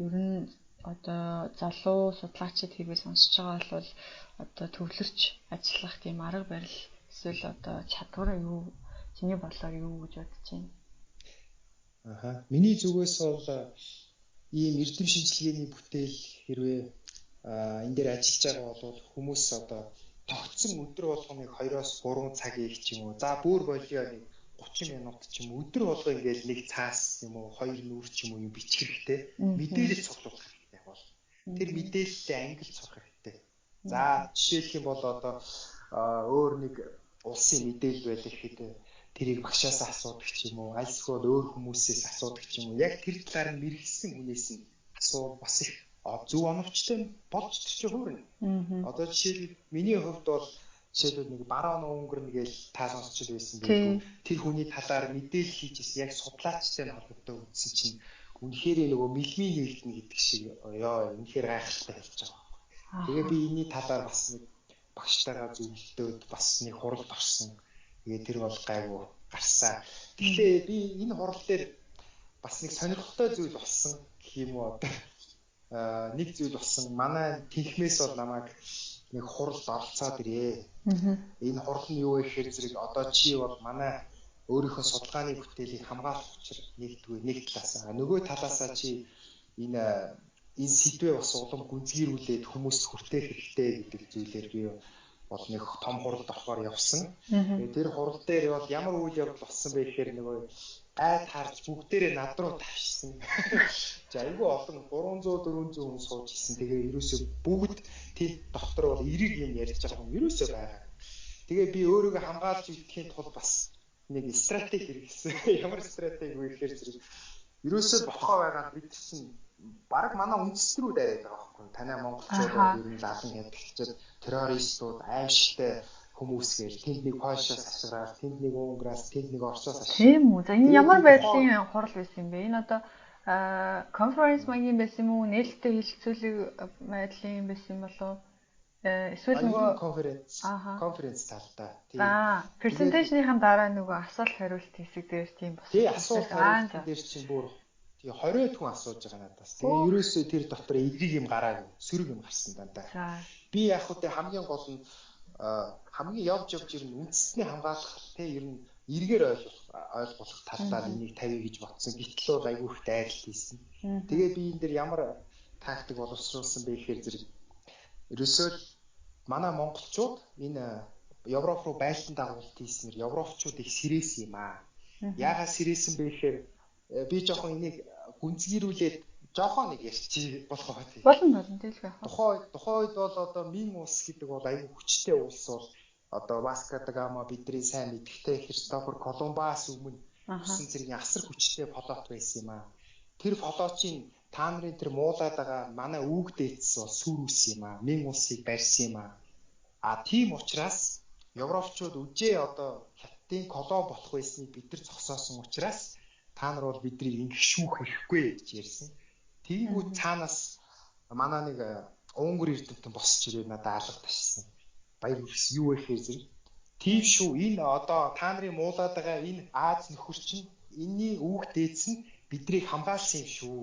ер нь одоо залуу судлаачид хэрвээ сонсож байгаа бол одоо төвлөрч ажиллах тийм арга барил эсвэл одоо чадвар юу чиний бодлоор юу гэж бодож байна? Миний зүгээс бол ийм эрдэм шинжилгээний бүтээл хэрвээ энэ дээр ажиллаж байгаа бол хүмүүс одоо тогтсон өдөр болгоныг 2-3 цагийг ч юм уу за бүр болио нэг 30 минут ч юм өдөр болго ингээд нэг цаас юм уу 2 нүүр ч юм уу юм бичих хэрэгтэй. Мэдээлэл цуглуулах хэрэгтэй бол тэр мэдээллээ англи сурах хэрэгтэй. За жишээлх юм бол одоо өөр нэг улсын мэдээлэл байлаа гэхэд тэрийг багшаас асуудаг ч юм уу, альсгүй өөр хүмүүсээс асуудаг ч юм уу. Яг тэр талаар нь мэрэгсэн хүнээс нь асуу бас их зөв оновчтой болж тэр чинь хуурна. Одоо жишээлбэл миний хувьд бол жишээлбэл нэг баруун өнгөрнө гэж та сонсч байсан байлгүй. Тэр хүний талаар мэдээлэл хийжсэн яг судлаачтай нь холбогдоо үзсэн чинь үнэхээр нөгөө мэлмийн нээлтэн гэдэг шиг ёо үнэхээр гайхалтай хэлж байгаа. Тэгээ би энэний талаар бас нэг багштайгаа зөвлөлтөөд бас нэг хуралд орсон. Тэгээ тэр бол гайгүй гарсан. Гэхдээ би энэ хурал дээр бас нэг сонирхолтой зүйл болсон гэх юм уу одоо нэг зүйл болсон. Манай тэнхмээс бол намайг нэг хуралд оролцоод ирээ. Энэ хурал нь юу вэ гэхээр зэрэг одоо чи бол манай өөрийнхөө судалгааны бүтээлийг хамгаалах учир нэг талаас нөгөө талаасаа чи энэ сэдвээ бас улам гүнзгийрүүлээд хүмүүст хүртэх хэрэгтэй гэдэг зүйлээр би бол нэг том хуралд орохоор явсан. Тэр хурал дээр бол ямар үйл явдал болсон бэ гэхээр нөгөө айд харж бүгдээрээ над руу тавьчихсан. За айгүй олон 300 400 хүн сууж ирсэн. Тэгээ ерөөсөө бүгд тэр дотор бол эрэг юм ярьж байгаа юм ерөөсөө байгаа. Тэгээ би өөрийгөө хамгаалж идэхийн тулд бас нэг стратеги хэрэглэсэн. Ямар стратеги вэ гэхээр зэрэг ерөөсөө ботхоо байгаа бид чинь баг манай үндэстрүүд яриад байгаа байхгүй. Танай монголчууд бол ер нь лалан ядгалчид, террористууд, аимшигтай хүмүүс гээл тэнд нэг Польшоос ашиглаад, тэнд нэг Унгараас, тэнд нэг Оросоос ашиглаад. Тийм үү. За энэ ямар байдлын хурал байсан юм бэ? Энэ одоо конференц маягийн байсан юм уу? Нээлттэй хэлэлцүүлэг байдлын байсан юм болов уу? Эсвэл нөгөө конференц талтай. Тийм. Презентацийн дараа нөгөө асуулт хариулт хэсэг дээр тийм болсон. Тийм асуулт хариулт дээр чинь бүр тэгээ 20 хүн асууж байгаа надаас. Тэгээ ерөөсөө тэр дотор эдрийг юм гараагүй. Сөрөг юм гарсан дандаа. Би яг хөө хамгийн гол нь хамгийн явж ирнэ үндэстний хамгаалах те ер нь эргээр ойлгох талаар энийг тавья гэж бодсон. Гэтэл бол айгүй их дайралт хийсэн. Тэгээ би энэ дэр ямар тактик боловсруулсан бэ гэхээр зэрэг ерөөсөө манай монголчууд энэ Европ руу байлдан дагуулт хийснээр европчууд их сэрээсэн юм аа. Яагаад сэрээсэн бэ гэхээр би жоохон энийг гүнзгийрүүлээд жоохон нэг ярьчих болох байх. Болно тийх байх. Тухайд бол одоо Мин улс гэдэг бол аюу хүчтэй улс бол одоо Васко да Гама бидний сайн мэдхтэй Христофор Колумбас өмнө усан зэргийн асар хүчтэй флот байсан юм аа. Тэр флотын та нарын тэр муулаад байгаа манай үүг дээдс бол сүр үс юм аа. Мин улсыг барьсан юм аа. Тийм учраас европчууд үжээ одоо хятадын колон болох байсныг бид нар зогсоосон учраас та нар бол биднийг ингэх шүүх хэрэггүй гэж ярьсан. Тэгэнгүүт цаанаас манай нэг Унгар эрдэмтэн босч ирээд надад алга ташсан. Баяр хүрсэн юу вэ гэхээр зэрэг тийм шүү энэ одоо та нарын муулаад байгаа энэ Аз нөхөр чинь энэний үүх дээдс нь биднийг хамгаалсан юм шүү.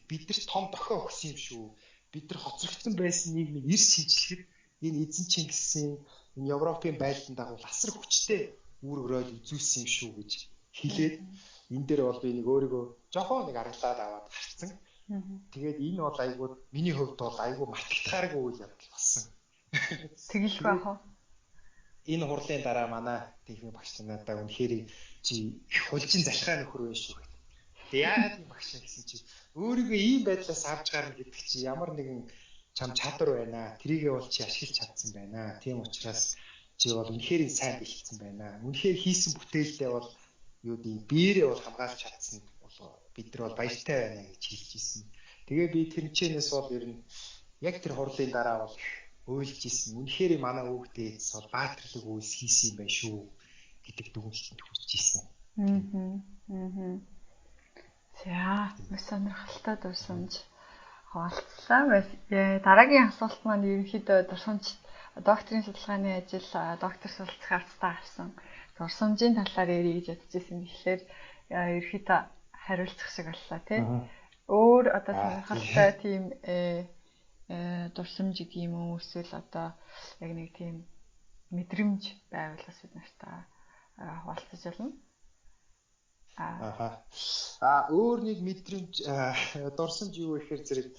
Бидэрт том дохио өгсөн юм шүү. Бид нар хоцрогдсон байсан нийгмийг эрс шинжлэхэд энэ эзэн Чингисийн энэ Европын байлдан дагуул асар хүчтэй үр өрөөл үзүүлсэн юм шүү гэж хэлээд энэ дээр бол би нэг өөрийгөө жоохон нэг аргалаад аваад гарцсан. Тэгээд энэ бол айгүй миний хувьд бол айгүй матгтахааргүй үйл явдал болсон. Тэгэлгүй байх уу? Энэ хурлын дараа манай техник багш надад үнэхээр чи их хулжин залхаа нөхөр вэ шүү. Тэгээд яагаад юм багш гэсэн чи өөрийгөө ийм байдлаас авч гарна гэдэг чи ямар нэгэн чам чадвар байна. Тэрийгээ бол чи ашиглаж чадсан байна. Тийм учраас чи бол үнэхээр сайн бэлдсэн байна. Үнэхээр хийсэн бүтээлдээ бол юу тийм биерээ бол хамгаалж чадсан бол бид нар бол баяртай байна гэж хэлж ирсэн. Тэгээ би тэрнчэнээс бол ер нь яг тэр хурлын дараа бол ойлж ирсэн. Үнэхээр манай хүүхдээс бол баатарлаг үйлс хийсэн юм байна шүү гэдэг дүгнэлтэнд хүрч ирсэн. За, сонирхолтой дурсамж хаваалцлаа. Дараагийн асуулт маань ерөнхийдөө дурсамж докторийн судалгааны ажил доктор суралцах хавцтай авсан дурсамжийн талаар ярих гэж бодож байсан. Тэгэхээр ерөнхийдөө хариулцах шиг боллоо тий. Өөр одоо сонирхолтой тийм дурсамж гэдэг юм уу эсвэл одоо яг нэг тийм мэдрэмж байвал бас бид нартай хуваалцаж болно. Өөр нэг мэдрэмж дурсамж юу гэхээр зэрэг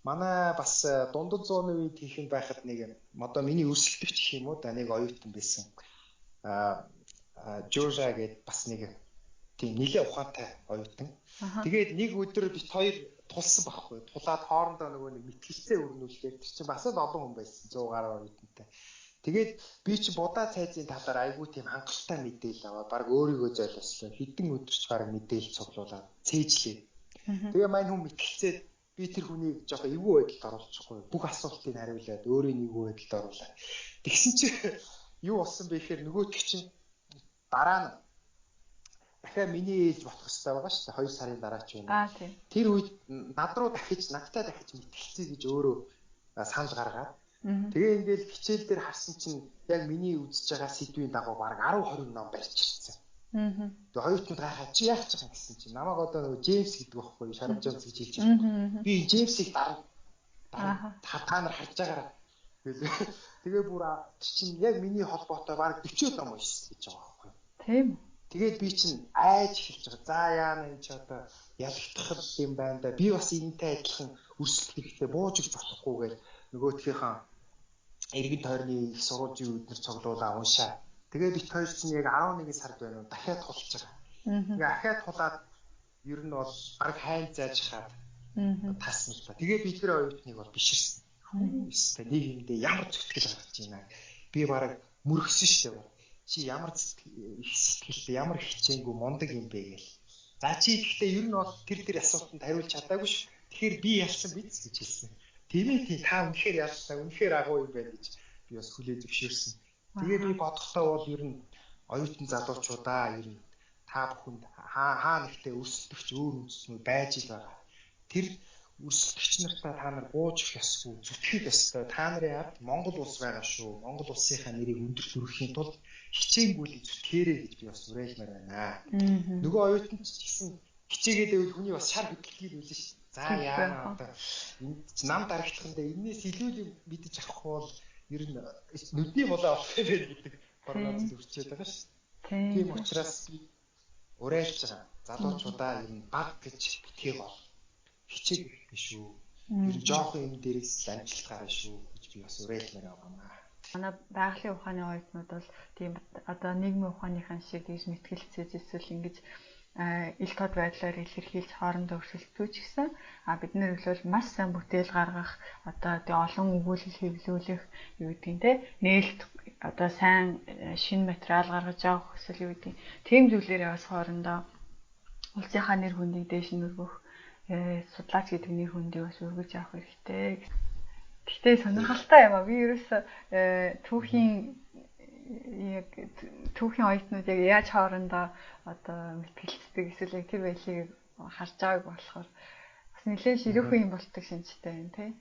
манай бас дундад зууны үед хийх юм байхад нэг одоо миний өрсөлдөгч гэх юм уу да нэг оюутан байсан. Жоржа гэдэг бас нэг тийм нэлээд ухаантай оюутан. Тэгээд нэг өдөр бит хоёр тулсан байхгүй. Тулаад хоорондоо нөгөө нэг мэтгэлцээ өрнүүлээ. Тэр чинь бас л олон хүн байсан. 100 гаруй оюутантай. Тэгээд би чи будаа цайзын талаар айгүй тийм хангалттай мэдээлэл аваад баг өөрийгөө золиослоо. Хэдэн өдөрч баг мэдээлэл цуглуулад цээжлээ. Тэгээ мань хүн мэтгэлцээд би тэр хүнийг жоохон эвгүй байдалд оруулчихгүй. Бүх асуултыг хариулаад өөрийн эвгүй байдалд оруулаад. Тэгсэн чи юу болсон бэ гэхээр нөгөөтг чинь дараа нь дахиад миний ээж болох хэрэгтэй байгаа шүү дээ. 2 сарын дараа ч байна. Тэр үед надтай дахиж мэтгэлцээ гэж өөрөө санал гаргаад. Тэгээ ингээл хичээл дээр харсан чинь яг миний үзэж байгаа сэдвийн дагуу баг 10-20 ном барьж ирсэн. Тэгээ хоёрт нь гайхаад чи яах гэж байгаа гэсэн чинь намайг одоо нөгөө Джеймс гэдэг байхгүй Шарав Джонс гэж хэлж байгаа. Би Джеймсийг дараа та нар харж байгаараа. Тэгээ бүр чинь яг миний холбоотой баг 40 ном уншсан гэж байгаа байхгүй. Тийм. Тэгээд би чинь айж хэлж байгаа. За яана энэ ч одоо ялагдах юм байна да. Би бас энэтэй адилхан өрсөлдөх хэрэгтэй бууж өгч болохгүйгээр нөгөөдгийнхаа иргэн тойрны их сургуулийн үүднэр цуглуулаа уншаа. Тэгээ бит хоёр чинь яг 11 сард байна уу дахиад тулж байгаа. Тэгээ дахиад тулаад ер нь бол баг хайн зааж хаад тасна л та. Тэгээ бид тэр оюутныг бол биширсэн. Хүмүүстэй нийгэмдээ ямар зүтгэл гаргаж байна. Би баг мөргсөн шүү дээ. Чи ямар их сэтгэлтэй ямар хичээнгүй мундаг юм бэ гээл. За чи гэхдээ ер нь бол тэр асуултанд хариулж чадаагүй ш. Тэгэхээр би ялсан биз гэж хэлсэн. Тийм ээ та үнэхээр ялсан. Үнэхээр агуу юм байна гэж би бас хүлээж зөвшөөрсөн. Тэгээ би бодохдоо бол ер нь оюутан залуучуудаа ер нь та бүхэнд хаа нэгтээ өрсөлдөгч өөр үндэстнүүд байж л байгаа. Тэр өрсөлдөгч нартай та нар бууж өгөх ёсгүй, зүтгэх ёстой. Та нарын ард Монгол улс байгаа шүү. Монгол улсынхаа нэрийг өндөр төрөхийн тулд хичээнгүйлийг зүтгээрэй гэж би бас уриалмаар байна. Нөгөө оюутан ч гэсэн хичээгээд байвал хүний бас шар хөдөлгөгийг үлэн шүү. За яана одоо нам дарагтлахандаа энэс илүү л мэдэж авах бол ер нь нүдний булаа авах юм байна гэдэг прогноз өрчээд байгаа шүү. Тийм учраас уриалж байгаа. Залуучуудаа ер нь баг гэж битгий гол хичээг хэрэгтэй шүү. Ер нь жоохон юм дээрээс амжилт гарна шүү гэж би бас уриалмаар байна. Манай байгалийн ухааны оюутнууд бол тийм одоо нийгмийн ухааныхан шиг гэж мэтгэлцээж эсвэл ингэж ил тод байдлаар илэрхийлж хоорондоо өрсөлдөөч гэсэн бид нар бол маш сайн бүтээл гаргах одоо тий олон өгүүлэл хэвлүүлэх юу гэдгийг те нээлт одоо сайн шинэ материал гаргаж авах эсвэл юу гэдгийг тийм зүйлээрээ бас хоорондоо улсынхаа нэр хүндийг дээш нь өргөх судлаач гэдэг нэр хүндийг бас өргөж авах хэрэгтэй. Гэхдээ сонирхолтой юм аа. Би ерөөсө түүхийн оюутнууд яг яаж хоорондоо одоо мэтгэлцдэг эсвэл яг тэр байдлыг харж байгааг болохоор бас нэлээд ширүүхэн юм болдог шинжтэй байна тий.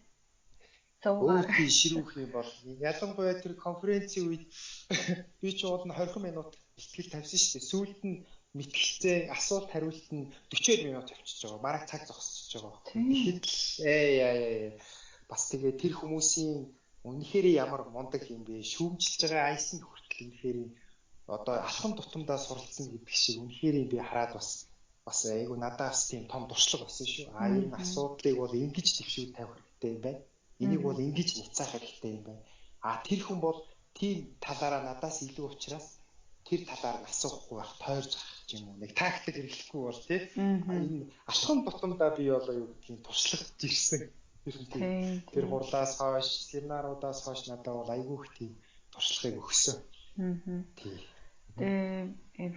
Өөртөө ширүүх юм бол ялангуяа тэр конференцийн үед би ч уулна 20 минут бэлтгэл тавьсан шүү дээ. Сүүлд нь мэтгэлцээ асуулт хариулт нь 40 минут тавьчихж байгаа. Бараг цаг зогсчихж байгаа. Тэгэхэд бас тэгээ тэр хүмүүсийн үнэхээр ямар мундаг юм бэ? Шүүмжилж байгаа айсан хүртэл үнэхээр одоо алхам тутамдаа суралцсан гэдэг шиг үнэхээр би хараад бас айгу надаас тийм том туршлага болсон шүү. Энэ асуудлыг бол ингэж төвшүүл тавих хэрэгтэй юм байна. Энийг бол ингэж няцаах хэрэгтэй юм байна. Тэр хүн бол тийм талаараа надаас илүү учраас тэр талаар нь асуухгүй байх, тойрж гарах юм уу? Нэг тактик хэрэглэхгүй бол тий. Энэ алхам тутамдаа би болоо юу гэдгийг туршлагаж ирсэн. Тэр хурлаас хойш, семинаруудаас хойш надад бол айгүй их тийм туршлагыг өгсөн.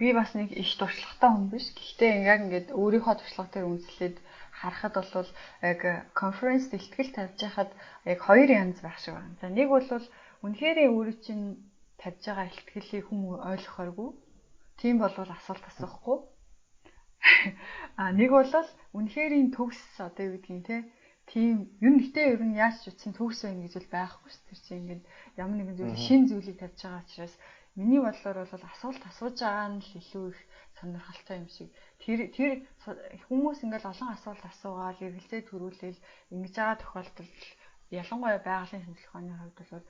Би бас нэг их туршлагатай хүн биш. Гэхдээ яг ингээд өөрийнхөө туршлага дээр үндэслээд харахад бол яг конференц дэлтгэл тавьж байхад яг хоёр янз байх шиг байна. За нэг бол үнэхээр өөрөө чинь тавьж байгаа ихтгэлийг хүн ойлгохооргүй. Тийм болвол асуулт асуухгүй. Нэг бол үнэхээр төгс одоо юу гэдгийг те тийм ер нь яаж ч утсан төгс байна гэж бол байхгүй шүү. Тэр чинь ингээд ямар нэгэн зүйл шин зүйлийг тавьж байгаа учраас миний бодлоор бол асуулт асууж байгаа нь л илүү их сонирхолтой юм шиг. Тэр хүмүүс ингээд олон асуулт асуугаад эргэлзээ төрүүлээл ингэж байгаа тохиолдолд ялангуяа байгалийн шинжилгээ ухааны хувьд бол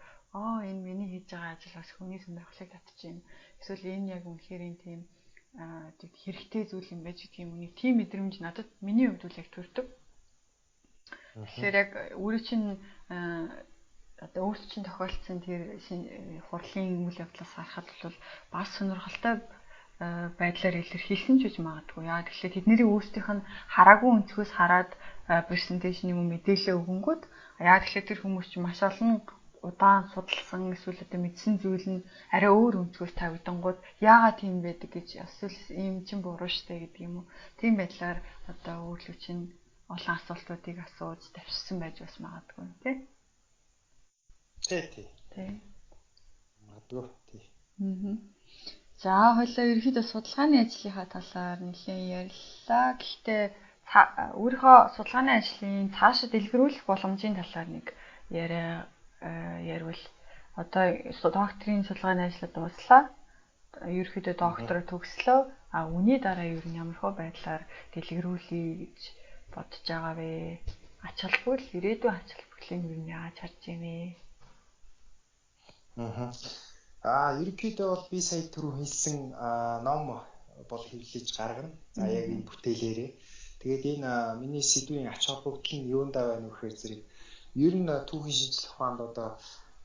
энэ миний хийж байгаа ажил бас хүний сонирхлыг татчихээн. Эсвэл энэ яг үнэхээр тийм хэрэгтэй зүйл юм байж гэх юм уу. Тийм мэдрэмж надад миний хувьд бол яг төрдөг. Тэгэхээр яг өөрөө чинь одоо өөрт чинь тохиолдсон тэр хурлын үйл явдлаас харахад бол бас сонирхолтой байдлаар илэрхийлсэн ч гэж магадгүй. Яа тэгэхээр тэдний өөрсдийнх нь хараагүй өнцгөөс хараад презентацийн юм мэдээлэл өгөнгүүт яа тэгэхээр тэр хүмүүс чинь маш олон удаан судалсан эсвэл одоо мэдсэн зүйл нь арай өөр өнцгөөс тавигдангууд яагаад тийм байдаг гэж эсвэл ийм чинь буруу штэ гэдэг юм уу. Тийм байдлаар одоо үйлчлэгч нь олон асуултуудыг асууж тавьчихсан байж бас магадгүй тий. Тий. Магадгүй тий. За хоёлаа ерөнхийдөө судалгааны ажлынхаа талаар нэлээд яриллаа. Гэхдээ өөрийнхөө судалгааны ажлын цаашаа дэлгэрүүлэх боломжийн талаар нэг ярил. Одоо докторийн судалгааны ажлаа дууслаа. Ерөнхийдөө доктороо төгслөө. Үүний дараа ер нь ямар хөө байдлаар дэлгэрүүлэе гэж бодож байгаа вэ? Ач холбогдол ирээдүйн ач холбогдлыг ер нь яаж харж байна вэ? Ерөнхийдөө бол би сая түрүү хэлсэн ном бол хэвлэж гаргана. За яг энэ бүтээлээрээ. Тэгээд энэ миний сэдвийн ач холбогдол нь юундаа байна вэ гэхээр зэрэг ер нь түүхийн шинжилгээ ухаанд одоо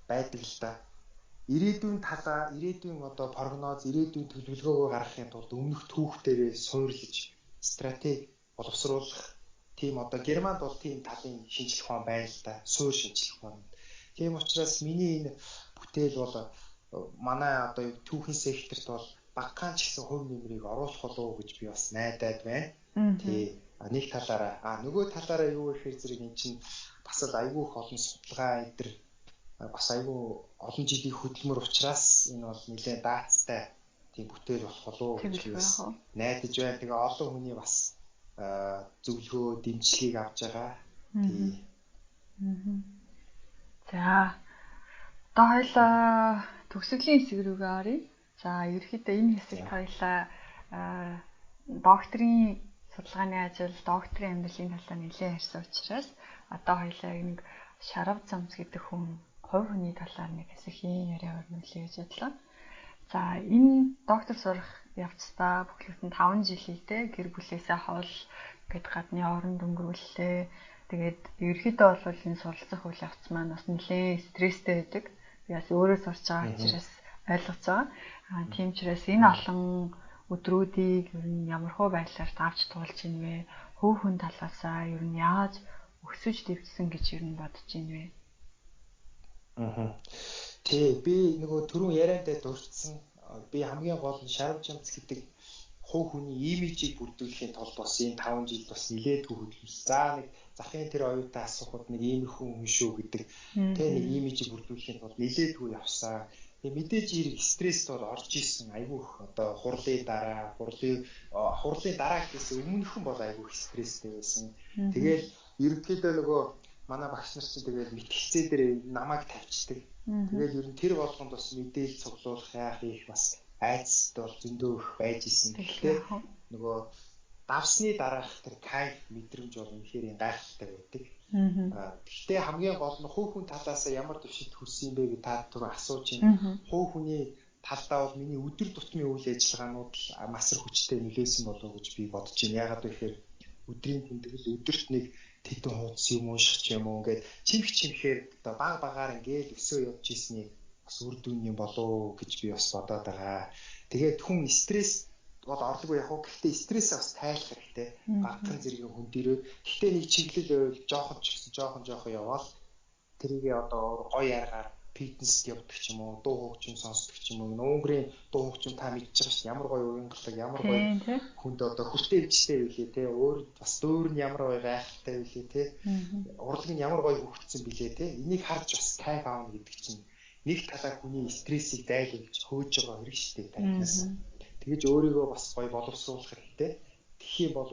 байдаг л да. Ирээдүйн талаа, ирээдүйн одоо прогноз, ирээдүйн төлөвлөгөөгөө гаргахын тулд өмнөх түүхтээрээ суйрлаж стратеги боловсруулах тийм одоо Германд бол тийм талын шинжилгээ ухаан байна л да. Суур шинжилгээ ухаан. Тийм учраас миний энэ бүтээл бол манай одоо түүхийн секторт бол багахан ч гэсэн хувь нэмрийг оруулах болов уу гэж би бас найдаад байна. Тий. Нэг талаараа нөгөө талаараа юу гэхээр зэрэг эн чинь бас л айгүй их олон судалгаа эдэр бас айгүй олон жилийн хөдөлмөр учраас энэ бол нэлээд даацтай тийм бүтээл болох болов уу гэж би бас найдаж байна. Тэгээ олон хүний бас зөвлөгөө, дэмжлэгийг авч байгаа. Тий. За. Одоо хоёлаа төгсгөлийн хэсэг рүүгээ оръё. За, ерөнхийдөө энэ хэсэгт хоёлаа докторийн судалгааны ажил, докторийн амьдралын талаар нэлээд ярьсан учраас одоо хоёлаа нэг Шарав Цамц гэдэг хүн хувь хүний талаар нэг хэсгийн яриа өрнүүлэе гэж бодлоо. За, энэ доктор сурах явцдаа бүхлбүтэн 5 жил хийлээ. Гэр бүлээсээ хол гээд гадны оронд өнгөрүүллээ. Тэгээд ерөнхийдөө бол энэ суралцах үйл явц маань бас нэлээд стресстэй байдаг. Би бас өөрөө сурч байгаа учраас ойлгож байгаа. Тийм учраас энэ олон өдрүүдийг ер нь ямархуу байдлаар давж туулж ийн вэ? Хувь хүн талаасаа ер нь яаж өсөж дэвжсэн гэж ер нь бодож ийн вэ? Тий, би нөгөө түрүүн яриандаа дурдсан. Би хамгийн гол нь Шарав Цамц гэдэг хувь хүний имижийг бүрдүүлэхийн тулд бас энэ 5 жил бас нилээдгүй хөдөлсөн. За нэг захын тэр оюутан асуухад нэг иймэрхүү хүн шүү гэдэг тэг нэг имижийг бүрдүүлэхийн тулд нилээдгүй явсан. Тэгээ мэдээж хэрэг стресст бол орж исэн. Айгүй их одоо хурлын дараа гэхээс өмнөхөн бол айгүй их стресстэй байсан. Тэгээд ерөнхийдөө нөгөө манай багш нар чинь тэгээд мэтгцээ дээр намайг тавьчихдаг. Тэгээд ер нь тэр болгонд бас мэдээлэл цуглуулах яах их бас айцтай бол зөндөө их байж исэн. Тэгэхээр нөгөө давсны дараах тэр кайф мэдрэмж бол үнэхээр гайхалтай байдаг. Гэхдээ хамгийн гол нь хувь хүн талаас ямар төвшөлт хүрсэн бэ гэж та түрүү асууж байна. Хувь хүний талдаа бол миний өдөр тутмын үйл ажиллагаанууд масар хүчтэй нөлөөсөн болов уу гэж би бодож байна. Яагаад вэ гэхээр өдрийн тэмдэглэл өдөрт нэг тэдэн хуудас юм унших юм уу ингээд чимхээр одоо багаар ингээд өсөө явж ийсний бас үр дүн юм болов уу гэж би бас бодоод байгаа. Тэгээд хүн стресс бол орлогоо яг хөө гэхдээ стрессээ бас тайлах хэрэгтэй. Багахан зэргийн хүн дээрээ гэхдээ нэг чиглэл байвал жоохон яваал тэрийгээ одоо гоё яргаар фитнест явдаг ч юм уу, дуу хөгжим сонсдог ч юм уу. Өнгөрийн дуу хөгжим та мэдчихэж байгаа шүү дээ. Ямар гоё уянгалаг, ямар гоё хүнд одоо хүртээмжтэй билээ те. Өөр бас дөөр нь ямар гоё гайхалтай билээ те. Урлаг нь ямар гоё хөгжсөн билээ те. Энийг харж бас кайф аавна гэдэг чинь нэг талаар хүний стрессийг дайлуулж хөөж байгаа хэрэг шүү дээ танаас. Тэгэж өөрийгөө бас гоё боловсруулах хэрэгтэй. Тэгэх юм бол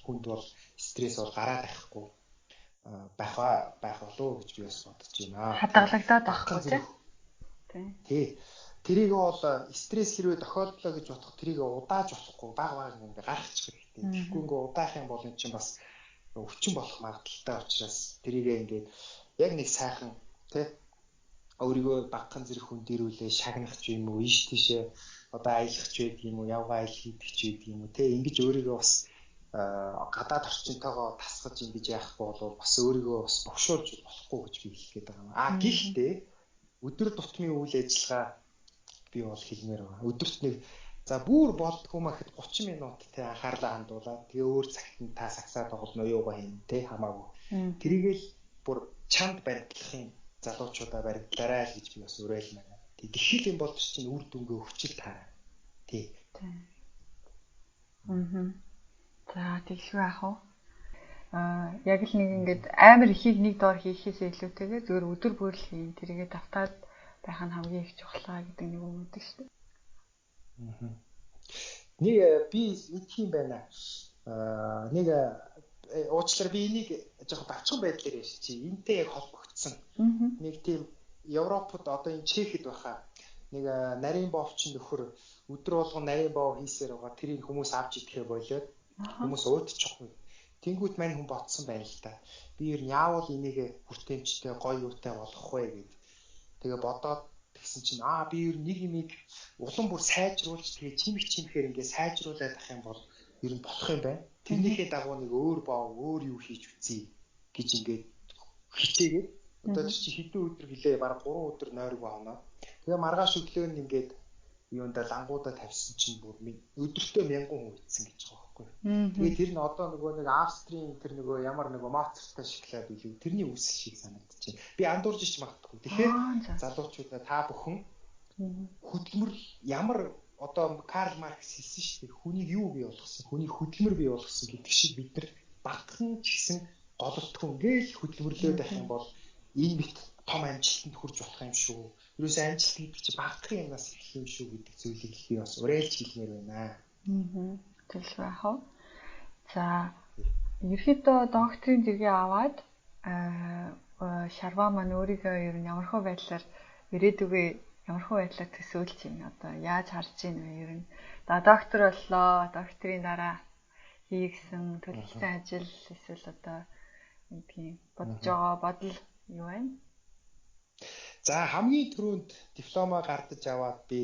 хүнд бол стресс бол гараад байхгүй байх болов гэж би бас бодож байна. Хадгалагдаад байхгүй тийм. Тий. Тэрийг бол стресс хэрвээ тохиолдлоо гэж бодох тэрийг удааж болохгүй баг ингээд гаргачих хэрэгтэй. Тэгэхгүй ингээд удаах юм бол эн чинь бас өвчин болох магадaltaй учраас тэрийг ингээд яг нэг сайхан тий өөрийгөө багахан зэрэг хүн дэрүүлээ шагнах ч юм уу, ийш тийшээ одоо аялах ч байдаг юм уу, явгаа аялах хийдэг ч байдаг юм уу, тий ингэж өөрийгөө бас гадаад орчинтойгоо тасгаж ингэж яахгүй бол бас өөрийгөө бас богшуулж болохгүй гэж би хэлэх гээд байгаа юм. Гэхдээ өдөр тутмын үйл ажиллагаа би бол хэлмээр байгаа. Өдөрт нэг за бүр болдгоо мэхэд 30 минут тий анхаарлаа хандуулаад тэгээ өөр цагт нь та сагсаад тоглоно юугаа хийн тий хамаагүй. Тэрийгэл бүр чанд баримтлахын залуучуудаа баригдаарай л гэж би бас уриалмаар. Тэг дэлхийн боловч чинь үр дүнгээ өвчл таараа. Тий. За тэгшгүй ах уу. Яг л нэг ингээд амар ихийг нэг доор хийхээсээ илүүтэйгээр зөвөр өдөр бүр л хийн тэрийгээ давтаад байх нь хамгийн их чухлаа гэдэг нэг юм үүдэг шүү дээ. Нэг би мэдх юм байна. Нэг уучлаарай би энийг жоохон давчхан байдлаар ярьж чи энтэй яг холбогдсон. Нэг тийм Европод одоо энэ Чехэд байхаа нэг нарийн боовч нөхөр өдөр болгон нарийн боов хийсээр байгаа тэрийг хүмүүс авч идэхэ болоод хүмүүс уудчихгүй. Тэнгүүт мань хүн ботсон байна л та. Би ер нь яавал энийг хүртээмжтэй гоё юутай болгох вэ гэд. Тэгээ бодоод тэгсэн чинь би ер нь нэг юмыг улам бүр сайжруулж тэгээ чимхээр ингээ сайжруулаад ах юм бол ер нь болох юм байна. Тэрнийхээ дагуу нэг өөр боов өөр юу хийж үзье гэж ингээд хичээгээд одоо чи хэдэн өдөр гэлээ бараг 3 өдөр нойргүй авнаа. Тэгээ маргааш өглөө нь ингээд юунда лангуудаа тавьсан чинь бүр өдөртөө 1000 хүн ийдсэн гэж байгаа байхгүй. Тэгээ тэр нь одоо нөгөө нэг Австрийн тэр нөгөө ямар нөгөө Моцарттай шоколад билүү тэрний үсэл шиг санагдчихэв. Би андуурж ич магадгүй. Тэгэхээр залуучуудаа та бүхэн хөдөлмөр ямар одоо Карл Маркс хэлсэн шүү дээ. Хүнийг юу бий болгосон? Хүнийг хөдөлмөр бий болгосон гэдэг шиг бид нар багахан ч гэсэн голдтгүй ингээл хөдөлмөрлөө байх юм бол энэ бит том амжилтанд хүрч болох юм шүү. Юусе амжилт гэдэг чи багахан юмнаас эхлэх юм шүү гэдэг зүйлийг би бас уриалж хэлмээр байна. Тэгш байх уу. За ерөөхдөө докторийн зэрэгээ аваад шарва маань өөрийгөө ер нь ямархуу байдлаар ирээдүгээ ямархуу байдлаар төсөөлж байна. Одоо яаж харж байна вэ ер нь. Доктор боллоо. Докторийн дараа хийгсэн төлөвлөсөн ажил эсвэл одоо гэдгийг бодож байгаа бодол юу байна? За хамгийн түрүүнд дипломоо гардаж аваад би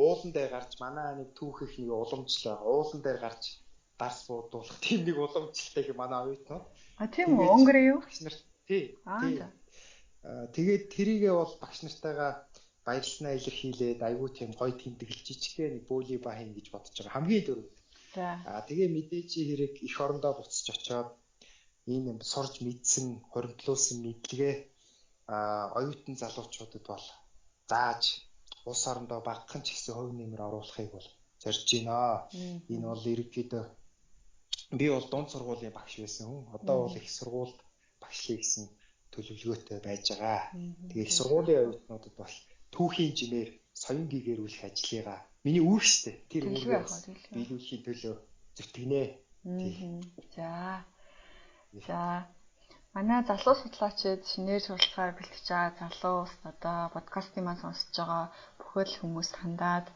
уулан дээр гарч манай нэг түүхэх нэг уламжлал уулан дээр гарч дарс буудуулах тийм нэг уламжлалтай манай оюутнууд. Тийм үү? Өнгөрөө юу? Тий. Тэгээд тэрийгээ бол багш нартайгаа баярлснаа илэрхийлээд айгүй тийм гоё тэмдэглэж жижигхэн нэг бөөли ба хийн гэж бодож байгаа. Хамгийн түрүүнд. Тэгээ мэдээж хэрэг эх орондоо буцаж очоод энэ сурж мэдсэн, хоригдлуулсан мэдлэгээ оюутан залуучуудад бол зааж улс орондоо багахан ч гэсэн хувь нэмэр оруулахыг бол зорж байна. Энэ бол ерөнхийдөө би бол дунд сургуулийн багш байсан хүн. Одоо бол их сургуульд багшлах гэсэн төлөвлөгөөтэй байж байгаа. Тэгээ их сургуулийн оюутнуудад бол түүхийн жимээр соён гэгэрүүлэх ажлыгаа миний үүрэгтэй тэр үүргээс биелүүлэхийн төлөө зүтгэнэ. За манай залуу судлаачид шинээр суралцахаар бэлтгэж байгаа залуу ус одоо подкастын маань сонсож байгаа бүхэл хүмүүс хандаад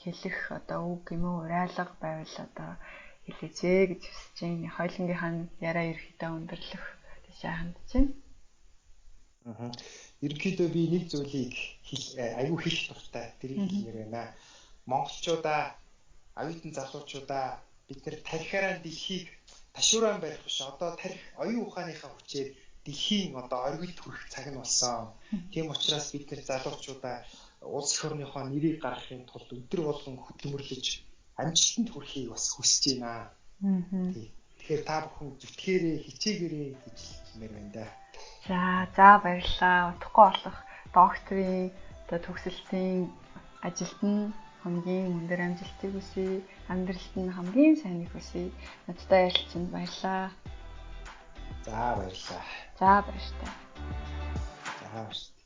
хэлэх одоо үг юм уу урайлга байвал одоо хэлээчээ гэж хүсэж байна. Хоёулангийнхаа яриа ерөөхдөө өндөрлөх тийшээ хандж байна. Ерөнхийдөө би нэг зүйлийг аюу хэлэх дуртай тэрийг хэлмээр байна. Монголчуудаа, оюутан залуучуудаа бид нэр тарихаараа дэлхийг ташууран барих биш. Одоо тарих оюун ухааныхаа хүчээр дэлхийн одоо оргилд хүрэх цаг нь болсон. Тийм учраас бид нэр залуучуудаа улс эх орныхоо нэрийг гаргахын тулд өдөр болгон хөдөлмөрлөж амжилтанд хүрэхийг бас хүсэж байна. Тэгэхээр та бүхэн зүтгээрээ хичээгээрэй гэж хэлмээр байна да. За баярлалаа. Утгагүй болох докторийн одоо төгсөлтийн ажилд нь хамгийн өндөр амжилтыг хүсье. Амьдралд нь хамгийн сайныг хүсье. Надтай ярилцсанд баярлалаа. За баярлалаа. За баярлалаа. За баярлалаа.